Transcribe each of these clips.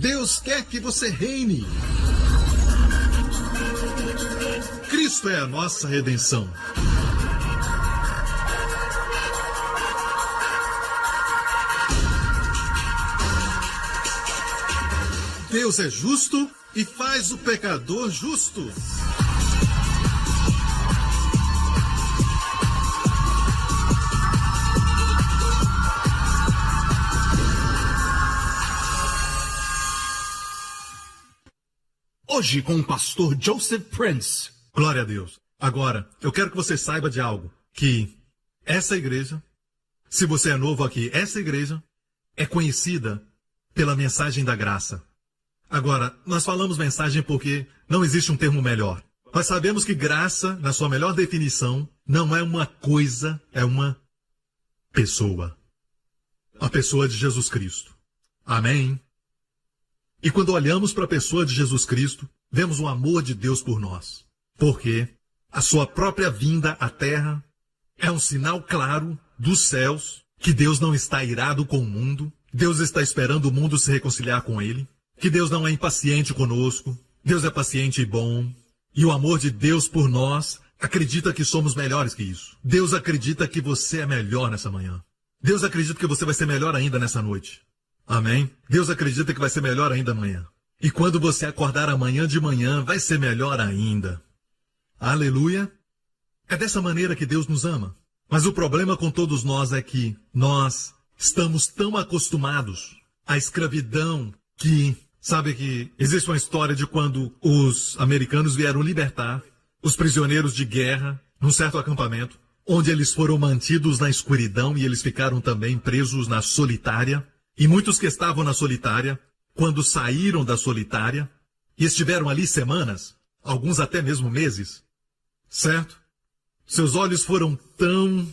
Deus quer que você reine. Cristo é a nossa redenção. Deus é justo e faz o pecador justo. Hoje com o pastor Joseph Prince. Glória a Deus. Agora, eu quero que você saiba de algo. Que essa igreja, se você é novo aqui, essa igreja é conhecida pela mensagem da graça. Agora, nós falamos mensagem porque não existe um termo melhor. Nós sabemos que graça, na sua melhor definição, não é uma coisa, é uma pessoa. A pessoa de Jesus Cristo. Amém? E quando olhamos para a pessoa de Jesus Cristo, vemos o amor de Deus por nós. Porque a sua própria vinda à terra é um sinal claro dos céus que Deus não está irado com o mundo. Deus está esperando o mundo se reconciliar com ele. Que Deus não é impaciente conosco. Deus é paciente e bom. E o amor de Deus por nós acredita que somos melhores que isso. Deus acredita que você é melhor nessa manhã. Deus acredita que você vai ser melhor ainda nessa noite. Amém? Deus acredita que vai ser melhor ainda amanhã. E quando você acordar amanhã de manhã, vai ser melhor ainda. Aleluia! É dessa maneira que Deus nos ama. Mas o problema com todos nós é que nós estamos tão acostumados à escravidão que, sabe que existe uma história de quando os americanos vieram libertar os prisioneiros de guerra num certo acampamento, onde eles foram mantidos na escuridão e eles ficaram também presos na solitária. E muitos que estavam na solitária, quando saíram da solitária, e estiveram ali semanas, alguns até mesmo meses, certo? Seus olhos foram tão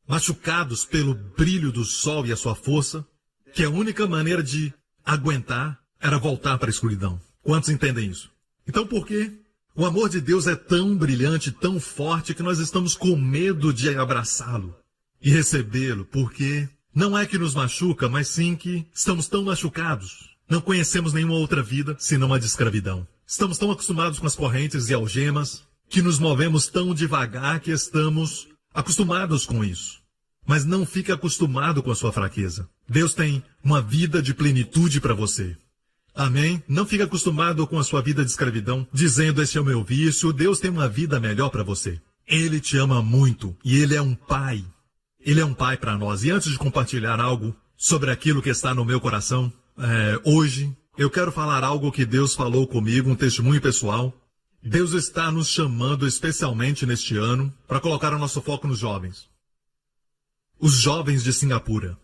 machucados pelo brilho do sol e a sua força, que a única maneira de aguentar era voltar para a escuridão. Quantos entendem isso? Então por quê? O amor de Deus é tão brilhante, tão forte, que nós estamos com medo de abraçá-lo e recebê-lo, porque não é que nos machuca, mas sim que estamos tão machucados. Não conhecemos nenhuma outra vida senão a de escravidão. Estamos tão acostumados com as correntes e algemas que nos movemos tão devagar que estamos acostumados com isso. Mas não fique acostumado com a sua fraqueza. Deus tem uma vida de plenitude para você. Amém? Não fique acostumado com a sua vida de escravidão, dizendo: esse é o meu vício. Deus tem uma vida melhor para você. Ele te ama muito e Ele é um pai. Ele é um pai para nós. E antes de compartilhar algo sobre aquilo que está no meu coração, hoje, eu quero falar algo que Deus falou comigo, um testemunho pessoal. Deus está nos chamando especialmente neste ano para colocar o nosso foco nos jovens. Os jovens de Singapura.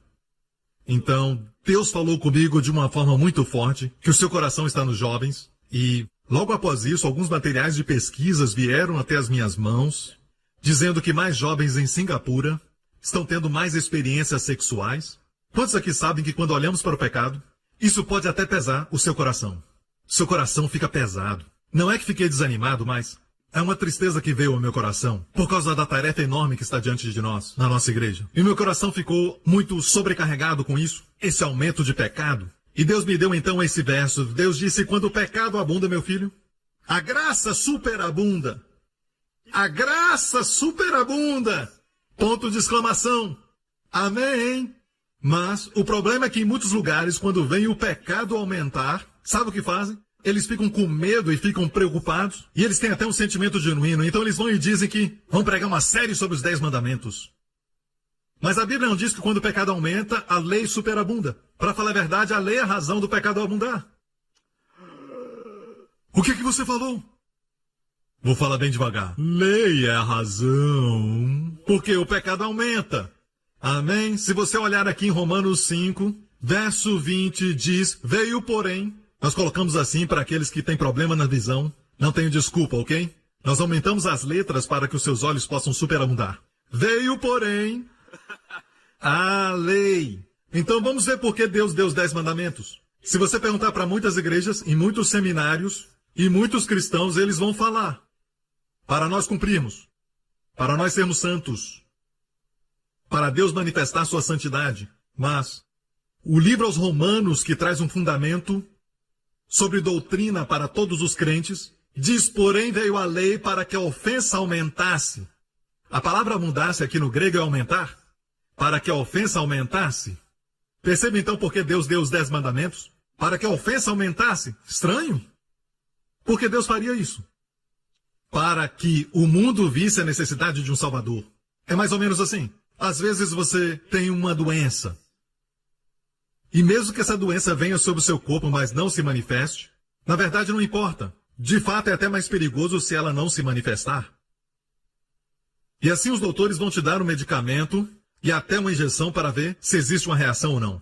Então, Deus falou comigo de uma forma muito forte que o seu coração está nos jovens. E logo após isso, alguns materiais de pesquisas vieram até as minhas mãos, dizendo que mais jovens em Singapura estão tendo mais experiências sexuais. Quantos aqui sabem que quando olhamos para o pecado, isso pode até pesar o seu coração? Seu coração fica pesado. Não é que fiquei desanimado, mas é uma tristeza que veio ao meu coração por causa da tarefa enorme que está diante de nós, na nossa igreja. E meu coração ficou muito sobrecarregado com isso, esse aumento de pecado. E Deus me deu então esse verso. Deus disse: quando o pecado abunda, meu filho, a graça superabunda. A graça superabunda. Ponto de exclamação. Amém. Mas o problema é que em muitos lugares, quando vem o pecado aumentar, sabe o que fazem? Eles ficam com medo e ficam preocupados. E eles têm até um sentimento genuíno. Então eles vão e dizem que vão pregar uma série sobre os 10 mandamentos. Mas a Bíblia não diz que quando o pecado aumenta, a lei superabunda. Para falar a verdade, a lei é a razão do pecado abundar. O que você falou? Vou falar bem devagar. Lei é a razão, porque o pecado aumenta. Amém? Se você olhar aqui em Romanos 5, verso 20, diz: veio porém. Nós colocamos assim para aqueles que têm problema na visão. Não tenho desculpa, ok? Nós aumentamos as letras para que os seus olhos possam superabundar. Veio porém a lei. Então vamos ver por que Deus deu os 10 mandamentos. Se você perguntar para muitas igrejas, em muitos seminários e muitos cristãos, eles vão falar: para nós cumprirmos, para nós sermos santos, para Deus manifestar sua santidade. Mas O livro aos Romanos, que traz um fundamento sobre doutrina para todos os crentes, diz, porém veio a lei para que a ofensa aumentasse. A palavra abundasse aqui no grego é aumentar. Para que a ofensa aumentasse. Perceba então por que Deus deu os 10 mandamentos? Para que a ofensa aumentasse. Estranho. Por que Deus faria isso? Para que o mundo visse a necessidade de um Salvador. É mais ou menos assim. Às vezes você tem uma doença. E mesmo que essa doença venha sobre o seu corpo, mas não se manifeste, na verdade não importa. De fato é até mais perigoso se ela não se manifestar. E assim os doutores vão te dar um medicamento e até uma injeção para ver se existe uma reação ou não.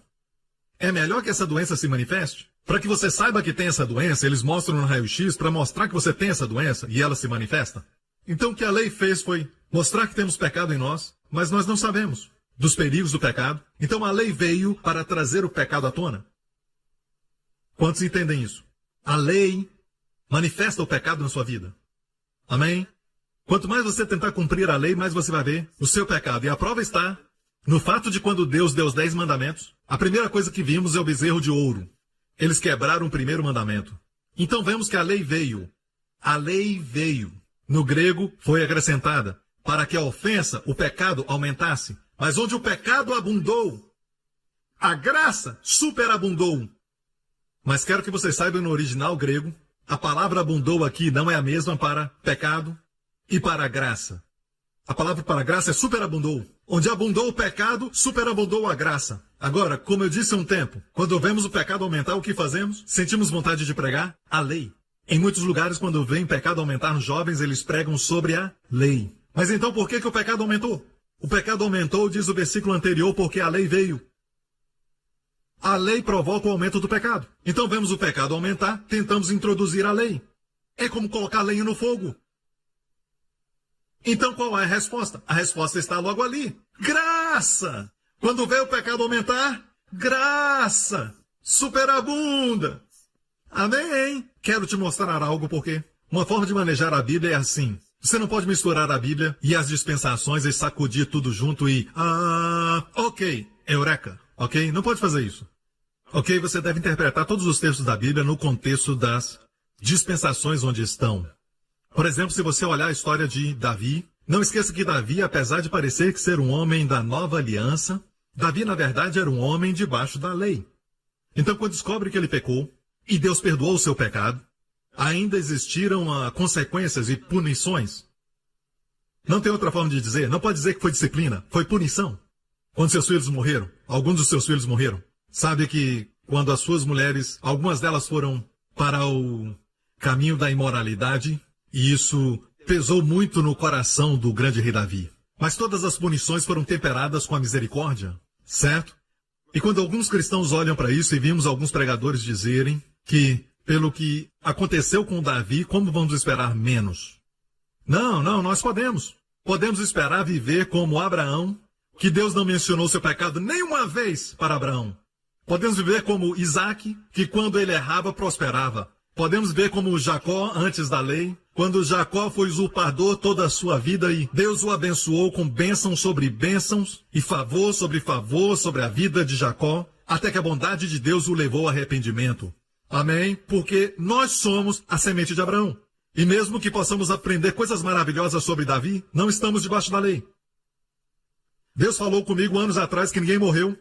É melhor que essa doença se manifeste? Para que você saiba que tem essa doença, eles mostram no raio-x para mostrar que você tem essa doença e ela se manifesta. Então o que a lei fez foi mostrar que temos pecado em nós, mas nós não sabemos dos perigos do pecado. Então a lei veio para trazer o pecado à tona. Quantos entendem isso? A lei manifesta o pecado na sua vida. Amém? Quanto mais você tentar cumprir a lei, mais você vai ver o seu pecado. E a prova está no fato de quando Deus deu os 10 mandamentos, a primeira coisa que vimos é o bezerro de ouro. Eles quebraram o primeiro mandamento. Então vemos que a lei veio. A lei veio. No grego foi acrescentada para que a ofensa, o pecado, aumentasse. Mas onde o pecado abundou, a graça superabundou. Mas quero que vocês saibam no original grego, a palavra abundou aqui não é a mesma para pecado e para graça. A palavra para graça é superabundou. Onde abundou o pecado, superabundou a graça. Agora, como eu disse há um tempo, quando vemos o pecado aumentar, o que fazemos? Sentimos vontade de pregar a lei. Em muitos lugares, quando vem o pecado aumentar nos jovens, eles pregam sobre a lei. Mas então por que o pecado aumentou? O pecado aumentou, diz o versículo anterior, porque a lei veio. A lei provoca o aumento do pecado. Então vemos o pecado aumentar, tentamos introduzir a lei. É como colocar lenha no fogo. Então qual é a resposta? A resposta está logo ali. Graça! Quando vê o pecado aumentar, graça! Superabunda! Amém? Quero te mostrar algo porque uma forma de manejar a Bíblia é assim. Você não pode misturar a Bíblia e as dispensações e sacudir tudo junto e... ok, eureka, ok? Não pode fazer isso. Ok, você deve interpretar todos os textos da Bíblia no contexto das dispensações onde estão. Por exemplo, se você olhar a história de Davi, não esqueça que Davi, apesar de parecer que ser um homem da nova aliança, Davi, na verdade, era um homem debaixo da lei. Então, quando descobre que ele pecou e Deus perdoou o seu pecado, ainda existiram consequências e punições. Não tem outra forma de dizer. Não pode dizer que foi disciplina. Foi punição. Quando seus filhos morreram, alguns dos seus filhos morreram. Sabe que quando as suas mulheres, algumas delas foram para o caminho da imoralidade, e isso pesou muito no coração do grande rei Davi. Mas todas as punições foram temperadas com a misericórdia, certo? E quando alguns cristãos olham para isso, e vimos alguns pregadores dizerem que pelo que aconteceu com Davi, como vamos esperar menos? Não, nós podemos. Podemos esperar viver como Abraão, que Deus não mencionou seu pecado nenhuma vez para Abraão. Podemos viver como Isaac, que quando ele errava, prosperava. Podemos ver como Jacó antes da lei, quando Jacó foi usurpador toda a sua vida e Deus o abençoou com bênçãos sobre bênçãos e favor sobre a vida de Jacó, até que a bondade de Deus o levou ao arrependimento. Amém? Porque nós somos a semente de Abraão. E mesmo que possamos aprender coisas maravilhosas sobre Davi, não estamos debaixo da lei. Deus falou comigo anos atrás que ninguém morreu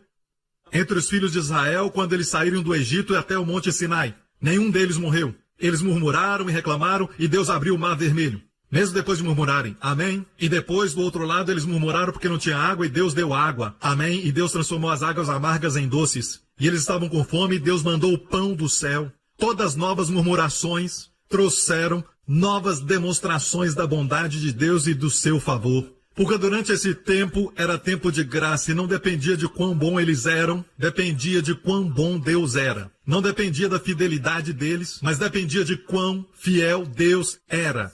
entre os filhos de Israel quando eles saíram do Egito e até o Monte Sinai. Nenhum deles morreu. Eles murmuraram e reclamaram e Deus abriu o mar vermelho. Mesmo depois de murmurarem. Amém? E depois, do outro lado, eles murmuraram porque não tinha água e Deus deu água. Amém? E Deus transformou as águas amargas em doces. E eles estavam com fome e Deus mandou o pão do céu. Todas as novas murmurações trouxeram novas demonstrações da bondade de Deus e do seu favor. Porque durante esse tempo era tempo de graça e não dependia de quão bom eles eram, dependia de quão bom Deus era. Não dependia da fidelidade deles, mas dependia de quão fiel Deus era.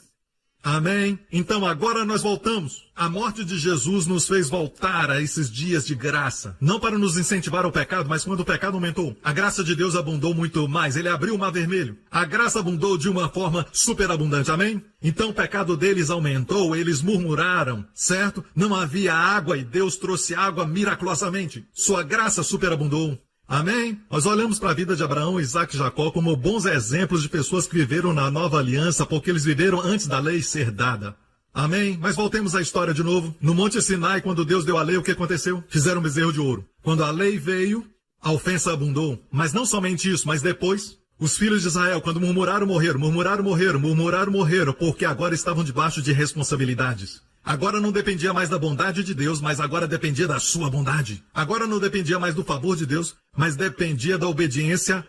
Amém? Então agora nós voltamos. A morte de Jesus nos fez voltar a esses dias de graça. Não para nos incentivar ao pecado, mas quando o pecado aumentou. A graça de Deus abundou muito mais. Ele abriu o mar vermelho. A graça abundou de uma forma superabundante. Amém? Então o pecado deles aumentou. Eles murmuraram, certo? Não havia água e Deus trouxe água miraculosamente. Sua graça superabundou. Amém? Nós olhamos para a vida de Abraão, Isaac e Jacó como bons exemplos de pessoas que viveram na nova aliança, porque eles viveram antes da lei ser dada. Amém? Mas voltemos à história de novo. No Monte Sinai, quando Deus deu a lei, o que aconteceu? Fizeram um bezerro de ouro. Quando a lei veio, a ofensa abundou. Mas não somente isso, mas depois, os filhos de Israel, quando murmuraram, morreram, porque agora estavam debaixo de responsabilidades. Agora não dependia mais da bondade de Deus, mas agora dependia da sua bondade. Agora não dependia mais do favor de Deus, mas dependia da obediência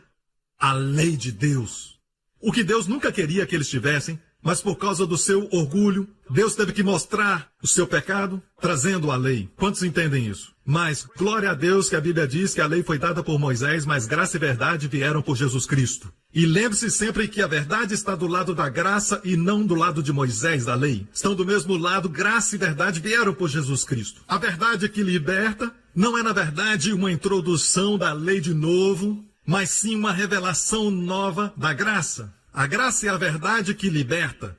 à lei de Deus. O que Deus nunca queria que eles tivessem, mas por causa do seu orgulho, Deus teve que mostrar o seu pecado, trazendo a lei. Quantos entendem isso? Mas, glória a Deus que a Bíblia diz que a lei foi dada por Moisés, mas graça e verdade vieram por Jesus Cristo. E lembre-se sempre que a verdade está do lado da graça e não do lado de Moisés, da lei. Estão do mesmo lado, graça e verdade vieram por Jesus Cristo. A verdade que liberta não é, na verdade, uma introdução da lei de novo, mas sim uma revelação nova da graça. A graça é a verdade que liberta.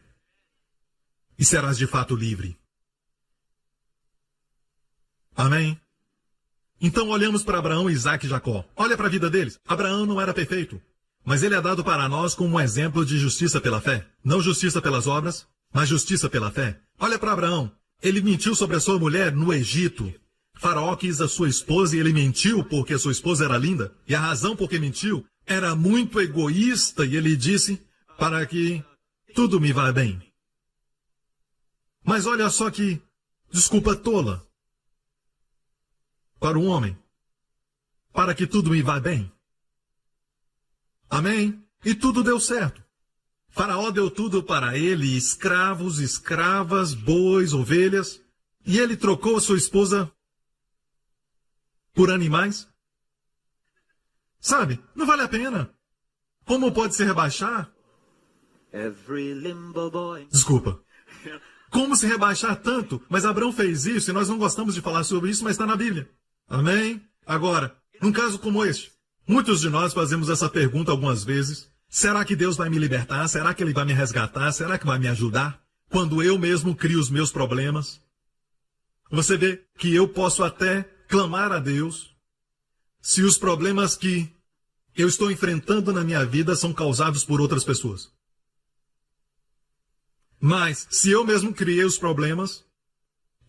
E serás de fato livre. Amém? Então olhamos para Abraão, Isaac e Jacó. Olha para a vida deles. Abraão não era perfeito, mas ele é dado para nós como um exemplo de justiça pela fé. Não justiça pelas obras, mas justiça pela fé. Olha para Abraão. Ele mentiu sobre a sua mulher no Egito. Faraó quis a sua esposa e ele mentiu porque a sua esposa era linda. E a razão por que mentiu era muito egoísta e ele disse, para que tudo me vá bem. Mas olha só que desculpa tola para um homem, para que tudo me vá bem. Amém? E tudo deu certo. Faraó deu tudo para ele, escravos, escravas, bois, ovelhas, e ele trocou a sua esposa por animais. Sabe, não vale a pena. Como pode se rebaixar? Desculpa. Como se rebaixar tanto? Mas Abraão fez isso e nós não gostamos de falar sobre isso, mas está na Bíblia. Amém? Agora, num caso como este, muitos de nós fazemos essa pergunta algumas vezes. Será que Deus vai me libertar? Será que Ele vai me resgatar? Será que vai me ajudar? Quando eu mesmo crio os meus problemas. Você vê que eu posso até clamar a Deus se os problemas que eu estou enfrentando na minha vida são causados por outras pessoas. Mas, se eu mesmo criei os problemas,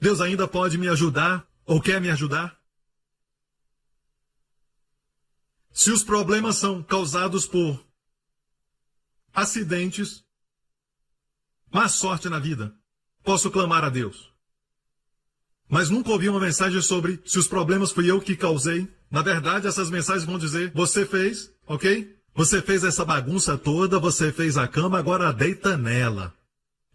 Deus ainda pode me ajudar ou quer me ajudar? Se os problemas são causados por acidentes, má sorte na vida, posso clamar a Deus. Mas nunca ouvi uma mensagem sobre se os problemas fui eu que causei. Na verdade, essas mensagens vão dizer, você fez, ok? Você fez essa bagunça toda, você fez a cama, agora deita nela.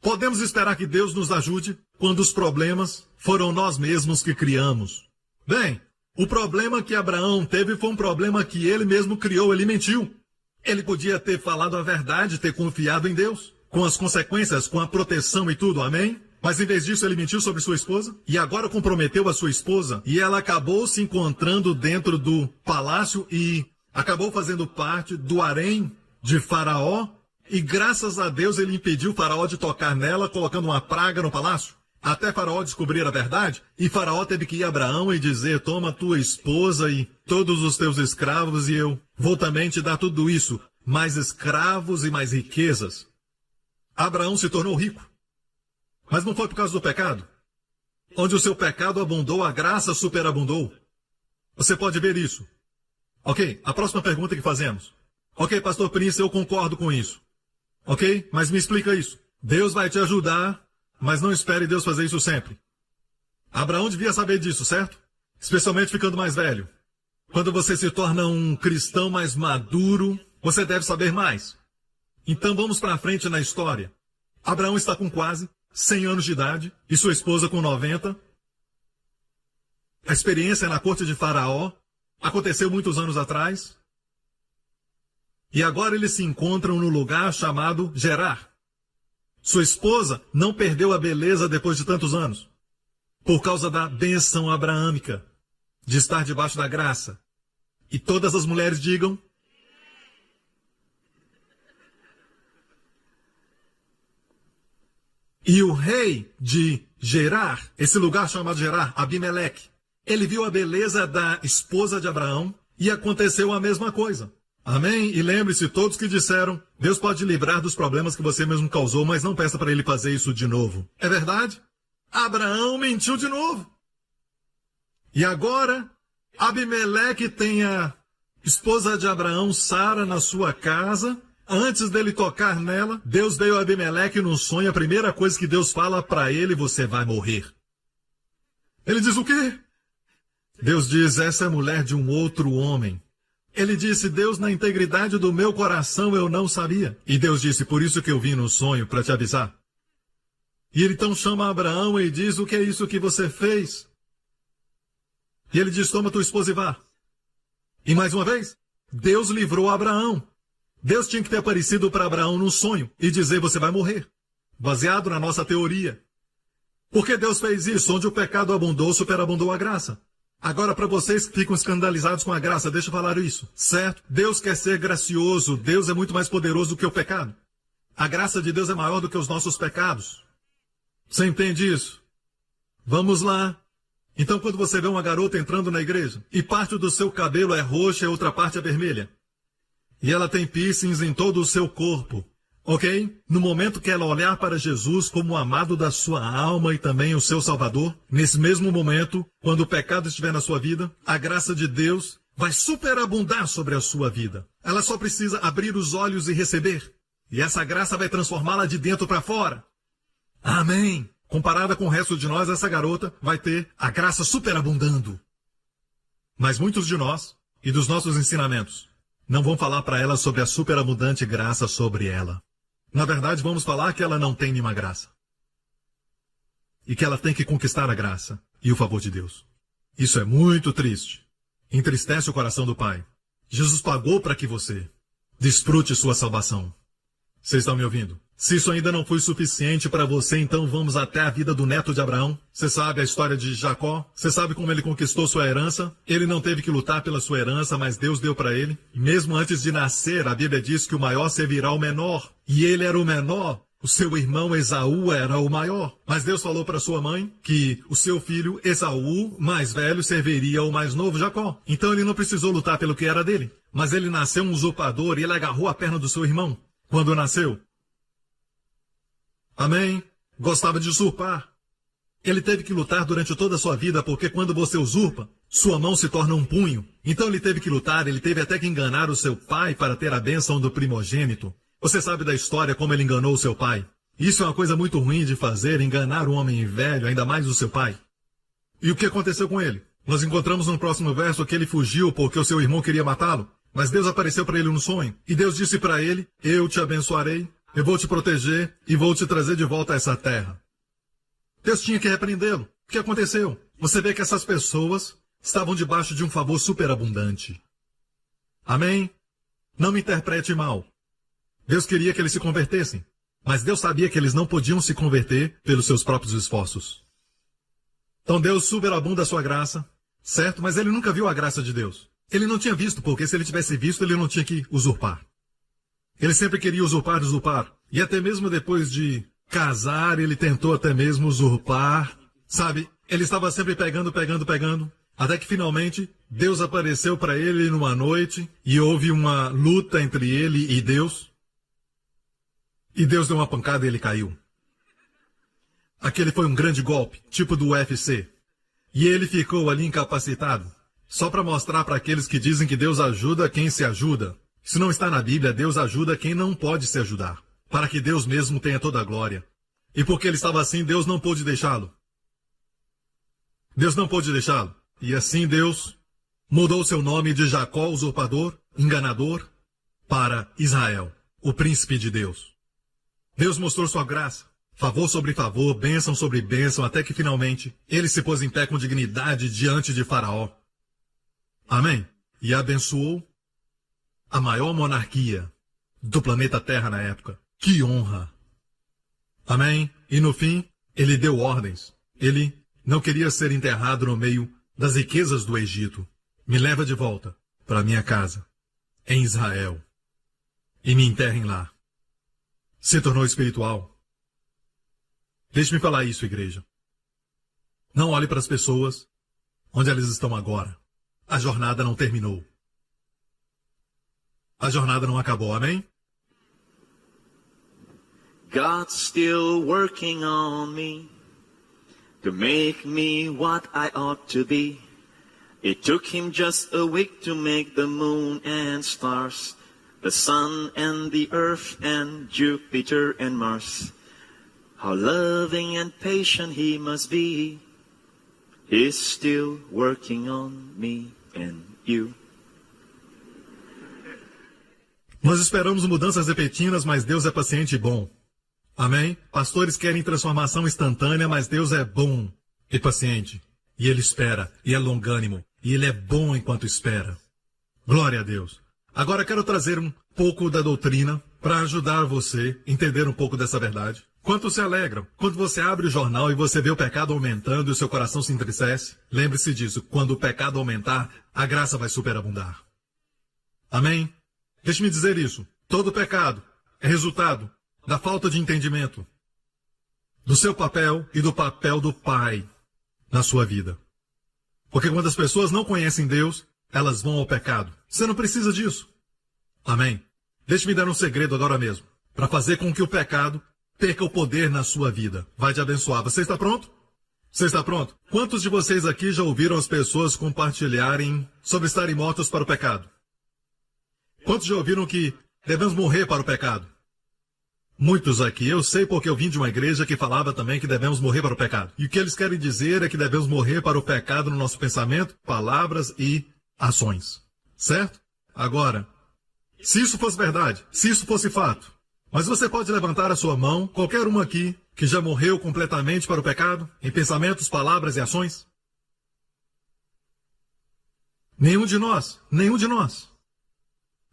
Podemos esperar que Deus nos ajude quando os problemas foram nós mesmos que criamos. Bem, o problema que Abraão teve foi um problema que ele mesmo criou, ele mentiu. Ele podia ter falado a verdade, ter confiado em Deus, com as consequências, com a proteção e tudo, amém? Mas em vez disso ele mentiu sobre sua esposa e agora comprometeu a sua esposa e ela acabou se encontrando dentro do palácio e acabou fazendo parte do harém de Faraó. E graças a Deus ele impediu Faraó de tocar nela, colocando uma praga no palácio, até Faraó descobrir a verdade. E Faraó teve que ir a Abraão e dizer, toma tua esposa e todos os teus escravos e eu vou também te dar tudo isso, mais escravos e mais riquezas. Abraão se tornou rico. Mas não foi por causa do pecado. Onde o seu pecado abundou, a graça superabundou. Você pode ver isso. Ok, a próxima pergunta que fazemos. Ok, pastor Prince, eu concordo com isso. Ok? Mas me explica isso. Deus vai te ajudar, mas não espere Deus fazer isso sempre. Abraão devia saber disso, certo? Especialmente ficando mais velho. Quando você se torna um cristão mais maduro, você deve saber mais. Então vamos para frente na história. Abraão está com quase 100 anos de idade e sua esposa com 90. A experiência na corte de Faraó aconteceu muitos anos atrás. E agora eles se encontram no lugar chamado Gerar. Sua esposa não perdeu a beleza depois de tantos anos, por causa da bênção abraâmica, de estar debaixo da graça. E todas as mulheres digam... E o rei de Gerar, esse lugar chamado Gerar, Abimeleque, ele viu a beleza da esposa de Abraão, e aconteceu a mesma coisa. Amém? E lembre-se, todos que disseram, Deus pode livrar dos problemas que você mesmo causou, mas não peça para ele fazer isso de novo. É verdade? Abraão mentiu de novo. E agora, Abimeleque tem a esposa de Abraão, Sara, na sua casa. Antes dele tocar nela, Deus veio a Abimeleque num sonho. A primeira coisa que Deus fala para ele, você vai morrer. Ele diz o quê? Deus diz, essa é a mulher de um outro homem. Ele disse, Deus, na integridade do meu coração eu não sabia. E Deus disse, por isso que eu vim no sonho, para te avisar. E ele então chama Abraão e diz, o que é isso que você fez? E ele diz, toma tua esposa e vá. E mais uma vez, Deus livrou Abraão. Deus tinha que ter aparecido para Abraão num sonho e dizer, você vai morrer. Baseado na nossa teoria. Porque Deus fez isso, onde o pecado abundou, superabundou a graça. Agora, para vocês que ficam escandalizados com a graça, deixa eu falar isso, certo? Deus quer ser gracioso, Deus é muito mais poderoso do que o pecado. A graça de Deus é maior do que os nossos pecados. Você entende isso? Vamos lá. Então, quando você vê uma garota entrando na igreja, e parte do seu cabelo é roxa e outra parte é vermelha, e ela tem piercings em todo o seu corpo, ok? No momento que ela olhar para Jesus como o amado da sua alma e também o seu Salvador, nesse mesmo momento, quando o pecado estiver na sua vida, a graça de Deus vai superabundar sobre a sua vida. Ela só precisa abrir os olhos e receber. E essa graça vai transformá-la de dentro para fora. Amém! Comparada com o resto de nós, essa garota vai ter a graça superabundando. Mas muitos de nós, e dos nossos ensinamentos, não vão falar para ela sobre a superabundante graça sobre ela. Na verdade, vamos falar que ela não tem nenhuma graça. E que ela tem que conquistar a graça e o favor de Deus. Isso é muito triste. Entristece o coração do Pai. Jesus pagou para que você desfrute sua salvação. Vocês estão me ouvindo? Se isso ainda não foi suficiente para você, então vamos até a vida do neto de Abraão. Você sabe a história de Jacó? Você sabe como ele conquistou sua herança? Ele não teve que lutar pela sua herança, mas Deus deu para ele. E mesmo antes de nascer, a Bíblia diz que o maior servirá ao menor. E ele era o menor. O seu irmão Esaú era o maior. Mas Deus falou para sua mãe que o seu filho Esaú, mais velho, serviria ao mais novo Jacó. Então ele não precisou lutar pelo que era dele. Mas ele nasceu um usurpador e ele agarrou a perna do seu irmão quando nasceu. Amém? Gostava de usurpar. Ele teve que lutar durante toda a sua vida, porque quando você usurpa, sua mão se torna um punho. Então ele teve que lutar, ele teve até que enganar o seu pai para ter a bênção do primogênito. Você sabe da história como ele enganou o seu pai. Isso é uma coisa muito ruim de fazer, enganar um homem velho, ainda mais o seu pai. E o que aconteceu com ele? Nós encontramos no próximo verso que ele fugiu porque o seu irmão queria matá-lo. Mas Deus apareceu para ele no sonho. E Deus disse para ele, eu te abençoarei. Eu vou te proteger e vou te trazer de volta a essa terra. Deus tinha que repreendê-lo. O que aconteceu? Você vê que essas pessoas estavam debaixo de um favor superabundante. Amém? Não me interprete mal. Deus queria que eles se convertessem. Mas Deus sabia que eles não podiam se converter pelos seus próprios esforços. Então Deus superabunda a sua graça, certo? Mas ele nunca viu a graça de Deus. Ele não tinha visto, porque se ele tivesse visto, ele não tinha que usurpar. Ele sempre queria usurpar. E até mesmo depois de casar, ele tentou até mesmo usurpar. Sabe, ele estava sempre pegando. Até que finalmente, Deus apareceu para ele numa noite e houve uma luta entre ele e Deus. E Deus deu uma pancada e ele caiu. Aquele foi um grande golpe, tipo do UFC. E ele ficou ali incapacitado. Só para mostrar para aqueles que dizem que Deus ajuda quem se ajuda. Isso não está na Bíblia, Deus ajuda quem não pode se ajudar, para que Deus mesmo tenha toda a glória. E porque ele estava assim, Deus não pôde deixá-lo. Deus não pôde deixá-lo. E assim Deus mudou seu nome de Jacó, usurpador, enganador, para Israel, o príncipe de Deus. Deus mostrou sua graça, favor sobre favor, bênção sobre bênção, até que finalmente ele se pôs em pé com dignidade diante de Faraó. Amém? E abençoou a maior monarquia do planeta Terra na época. Que honra! Amém? E no fim, ele deu ordens. Ele não queria ser enterrado no meio das riquezas do Egito. Me leva de volta para minha casa, em Israel, e me enterrem lá. Se tornou espiritual. Deixe-me falar isso, igreja. Não olhe para as pessoas onde elas estão agora. A jornada não terminou. a jornada não acabou, amém? God's still working on me to make me what I ought to be. It took him just a week to make the moon and stars, the sun and the earth and Jupiter and Mars. How loving and patient he must be. He's still working on me and you. Nós esperamos mudanças repentinas, mas Deus é paciente e bom. Amém? Pastores querem transformação instantânea, mas Deus é bom e paciente. E Ele espera, e é longânimo, e Ele é bom enquanto espera. Glória a Deus. Agora quero trazer um pouco da doutrina para ajudar você a entender um pouco dessa verdade. Quantos se alegram? Quando você abre o jornal e você vê o pecado aumentando e o seu coração se entristece, lembre-se disso, quando o pecado aumentar, a graça vai superabundar. Amém? Deixe-me dizer isso. Todo pecado é resultado da falta de entendimento do seu papel e do papel do Pai na sua vida. Porque quando as pessoas não conhecem Deus, elas vão ao pecado. Você não precisa disso. Amém? Deixe-me dar um segredo agora mesmo, para fazer com que o pecado perca o poder na sua vida. Vai te abençoar. Você está pronto? Você está pronto? Quantos de vocês aqui já ouviram as pessoas compartilharem sobre estarem mortos para o pecado? Quantos já ouviram que devemos morrer para o pecado? Muitos aqui. Eu sei porque eu vim de uma igreja que falava também que devemos morrer para o pecado. E o que eles querem dizer é que devemos morrer para o pecado no nosso pensamento, palavras e ações. Certo? Agora, se isso fosse verdade, se isso fosse fato, mas você pode levantar a sua mão, qualquer um aqui, que já morreu completamente para o pecado, em pensamentos, palavras e ações? Nenhum de nós. Nenhum de nós.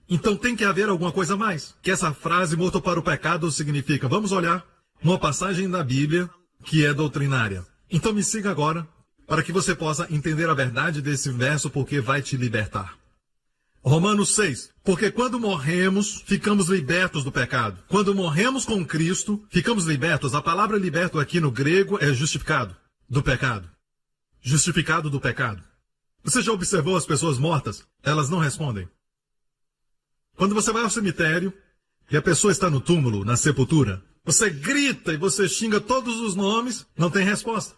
Então tem que haver alguma coisa a mais. Que essa frase, morto para o pecado, significa. Vamos olhar uma passagem da Bíblia que é doutrinária. Então me siga agora, para que você possa entender a verdade desse verso, porque vai te libertar. Romanos 6. Porque quando morremos, ficamos libertos do pecado. Quando morremos com Cristo, ficamos libertos. A palavra liberto aqui no grego é justificado do pecado. Justificado do pecado. Você já observou as pessoas mortas? Elas não respondem. Quando você vai ao cemitério e a pessoa está no túmulo, na sepultura, você grita e você xinga todos os nomes, não tem resposta.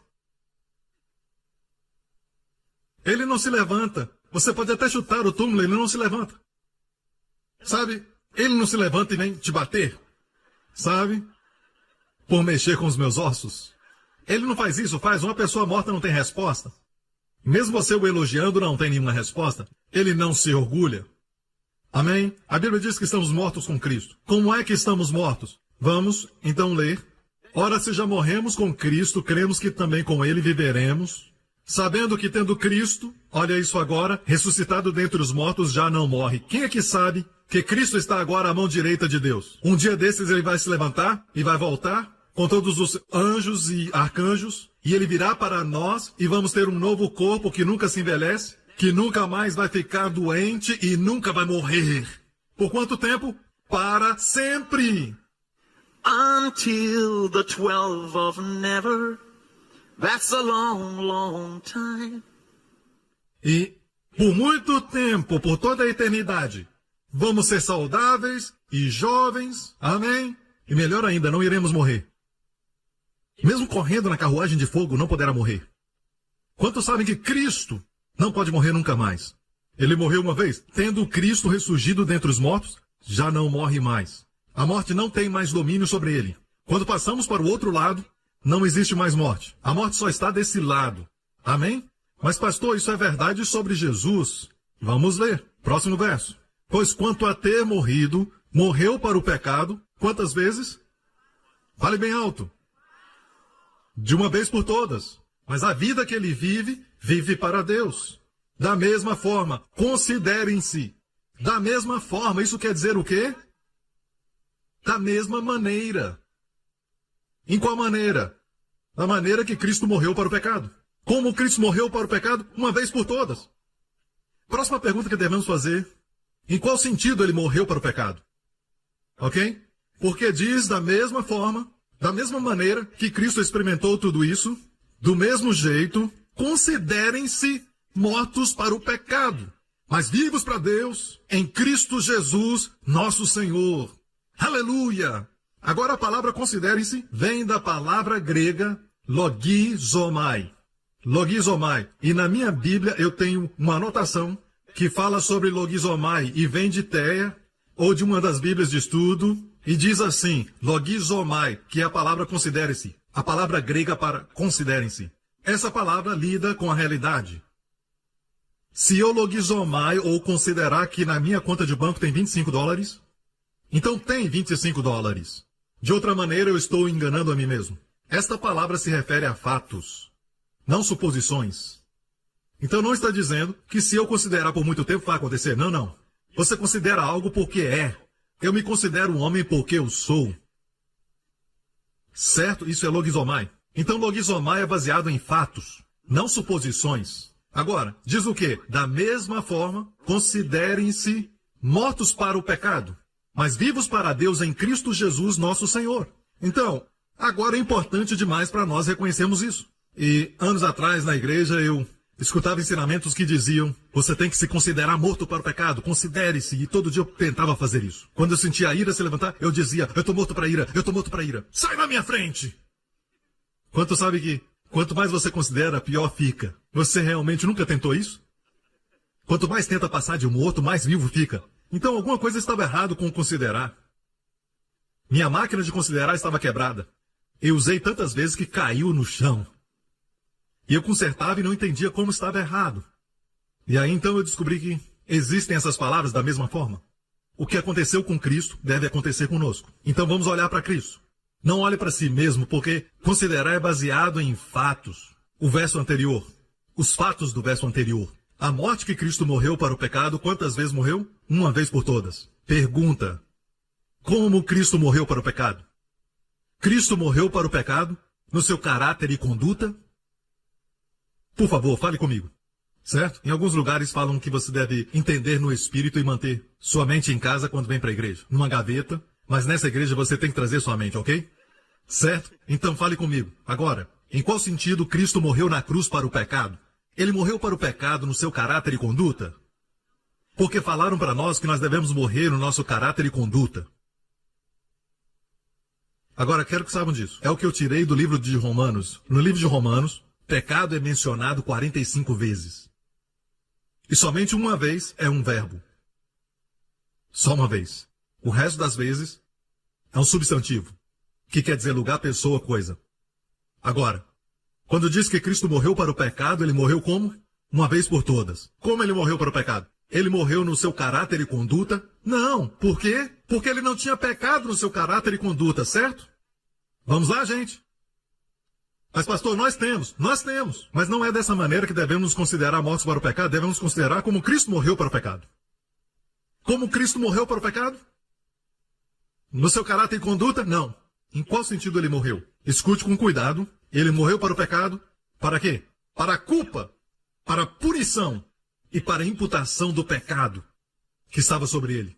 Ele não se levanta. Você pode até chutar o túmulo, ele não se levanta. Sabe? Ele não se levanta e vem te bater. Sabe? Por mexer com os meus ossos. Ele não faz isso, faz. Uma pessoa morta não tem resposta. Mesmo você o elogiando, não tem nenhuma resposta. Ele não se orgulha. Amém? A Bíblia diz que estamos mortos com Cristo. Como é que estamos mortos? Vamos, então, ler. Ora, se já morremos com Cristo, cremos que também com Ele viveremos, sabendo que tendo Cristo, olha isso agora, ressuscitado dentre os mortos, já não morre. Quem é que sabe que Cristo está agora à mão direita de Deus? Um dia desses Ele vai se levantar e vai voltar com todos os anjos e arcanjos, e Ele virá para nós e vamos ter um novo corpo que nunca se envelhece, que nunca mais vai ficar doente e nunca vai morrer. Por quanto tempo? Para sempre. Until the 12 of never. That's a long, long time. E por muito tempo, por toda a eternidade, vamos ser saudáveis e jovens. Amém? E melhor ainda, não iremos morrer. Mesmo correndo na carruagem de fogo, não poderá morrer. Quantos sabem que Cristo não pode morrer nunca mais? Ele morreu uma vez. Tendo Cristo ressurgido dentre os mortos, já não morre mais. A morte não tem mais domínio sobre ele. Quando passamos para o outro lado, não existe mais morte. A morte só está desse lado. Amém? Mas pastor, isso é verdade sobre Jesus. Vamos ler. Próximo verso. Pois quanto a ter morrido, morreu para o pecado. Quantas vezes? Fale bem alto. De uma vez por todas. Mas a vida que ele vive, vive para Deus. Da mesma forma, considerem-se. Da mesma forma, isso quer dizer o quê? Da mesma maneira. Em qual maneira? Da maneira que Cristo morreu para o pecado. Como Cristo morreu para o pecado? Uma vez por todas. Próxima pergunta que devemos fazer. Em qual sentido ele morreu para o pecado? Ok? Porque diz da mesma forma, da mesma maneira que Cristo experimentou tudo isso, do mesmo jeito, considerem-se mortos para o pecado. mas vivos para Deus em Cristo Jesus, nosso Senhor. Aleluia! Agora a palavra considere-se vem da palavra grega logizomai. Logizomai. E na minha Bíblia eu tenho uma anotação que fala sobre logizomai e vem de Teia ou de uma das Bíblias de estudo e diz assim, logizomai, que é a palavra considere-se. A palavra grega para considerem-se. Essa palavra lida com a realidade. Se eu logizomai ou considerar que na minha conta de banco tem $25, então tem $25. De outra maneira, eu estou enganando a mim mesmo. Esta palavra se refere a fatos, não suposições. Então não está dizendo que se eu considerar por muito tempo vai acontecer. Não, não. Você considera algo porque é. Eu me considero um homem porque eu sou. Certo? Isso é logizomai. Então logizomai é baseado em fatos, não suposições. Agora, diz o quê? Da mesma forma, considerem-se mortos para o pecado, mas vivos para Deus em Cristo Jesus, nosso Senhor. Então, agora é importante demais para nós reconhecermos isso. E anos atrás, na igreja, eu escutava ensinamentos que diziam, você tem que se considerar morto para o pecado, considere-se, e todo dia eu tentava fazer isso. Quando eu sentia a ira se levantar, eu dizia, eu estou morto para a ira, eu estou morto para a ira, sai na minha frente! Quanto sabe que, quanto mais você considera, pior fica. Você realmente nunca tentou isso? Quanto mais tenta passar de morto, mais vivo fica. Então alguma coisa estava errado com considerar. Minha máquina de considerar estava quebrada. Eu usei tantas vezes que caiu no chão. E eu consertava e não entendia como estava errado. E aí então eu descobri que existem essas palavras da mesma forma. O que aconteceu com Cristo deve acontecer conosco. Então vamos olhar para Cristo. Não olhe para si mesmo, porque considerar é baseado em fatos. O verso anterior. Os fatos do verso anterior. A morte que Cristo morreu para o pecado, quantas vezes morreu? Uma vez por todas. Pergunta. Como Cristo morreu para o pecado? Cristo morreu para o pecado no seu caráter e conduta? Por favor, fale comigo. Certo? Em alguns lugares falam que você deve entender no espírito e manter sua mente em casa quando vem para a igreja. Numa gaveta, mas nessa igreja você tem que trazer sua mente, ok? Certo? Então fale comigo. Agora, em qual sentido Cristo morreu na cruz para o pecado? Ele morreu para o pecado no seu caráter e conduta? Porque falaram para nós que nós devemos morrer no nosso caráter e conduta. Agora, quero que saibam disso. É o que eu tirei do livro de Romanos. No livro de Romanos, pecado é mencionado 45 vezes. E somente uma vez é um verbo. Só uma vez. O resto das vezes é um substantivo, que quer dizer lugar, pessoa, coisa. Agora, quando diz que Cristo morreu para o pecado, ele morreu como? Uma vez por todas. Como ele morreu para o pecado? Ele morreu no seu caráter e conduta? Não. Por quê? Porque ele não tinha pecado no seu caráter e conduta, certo? Vamos lá, gente. Mas, pastor, nós temos. Mas não é dessa maneira que devemos nos considerar mortos para o pecado. Devemos considerar como Cristo morreu para o pecado. Como Cristo morreu para o pecado? No seu caráter e conduta? Não. Em qual sentido ele morreu? Escute com cuidado. Ele morreu para o pecado. Para quê? Para a culpa, para a punição e para a imputação do pecado que estava sobre ele.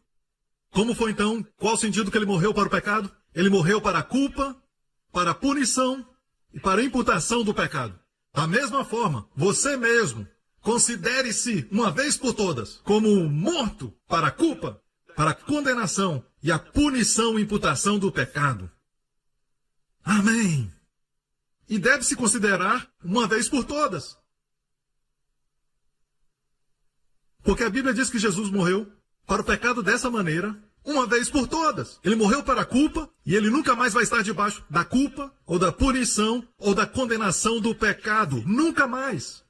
Como foi então? Qual o sentido que ele morreu para o pecado? Ele morreu para a culpa, para a punição e para a imputação do pecado. Da mesma forma, você mesmo, considere-se, uma vez por todas, como morto para a culpa, para a condenação e a punição e imputação do pecado. Amém. E deve-se considerar uma vez por todas. Porque a Bíblia diz que Jesus morreu para o pecado dessa maneira, uma vez por todas. Ele morreu para a culpa e ele nunca mais vai estar debaixo da culpa, ou da punição, ou da condenação do pecado. Nunca mais.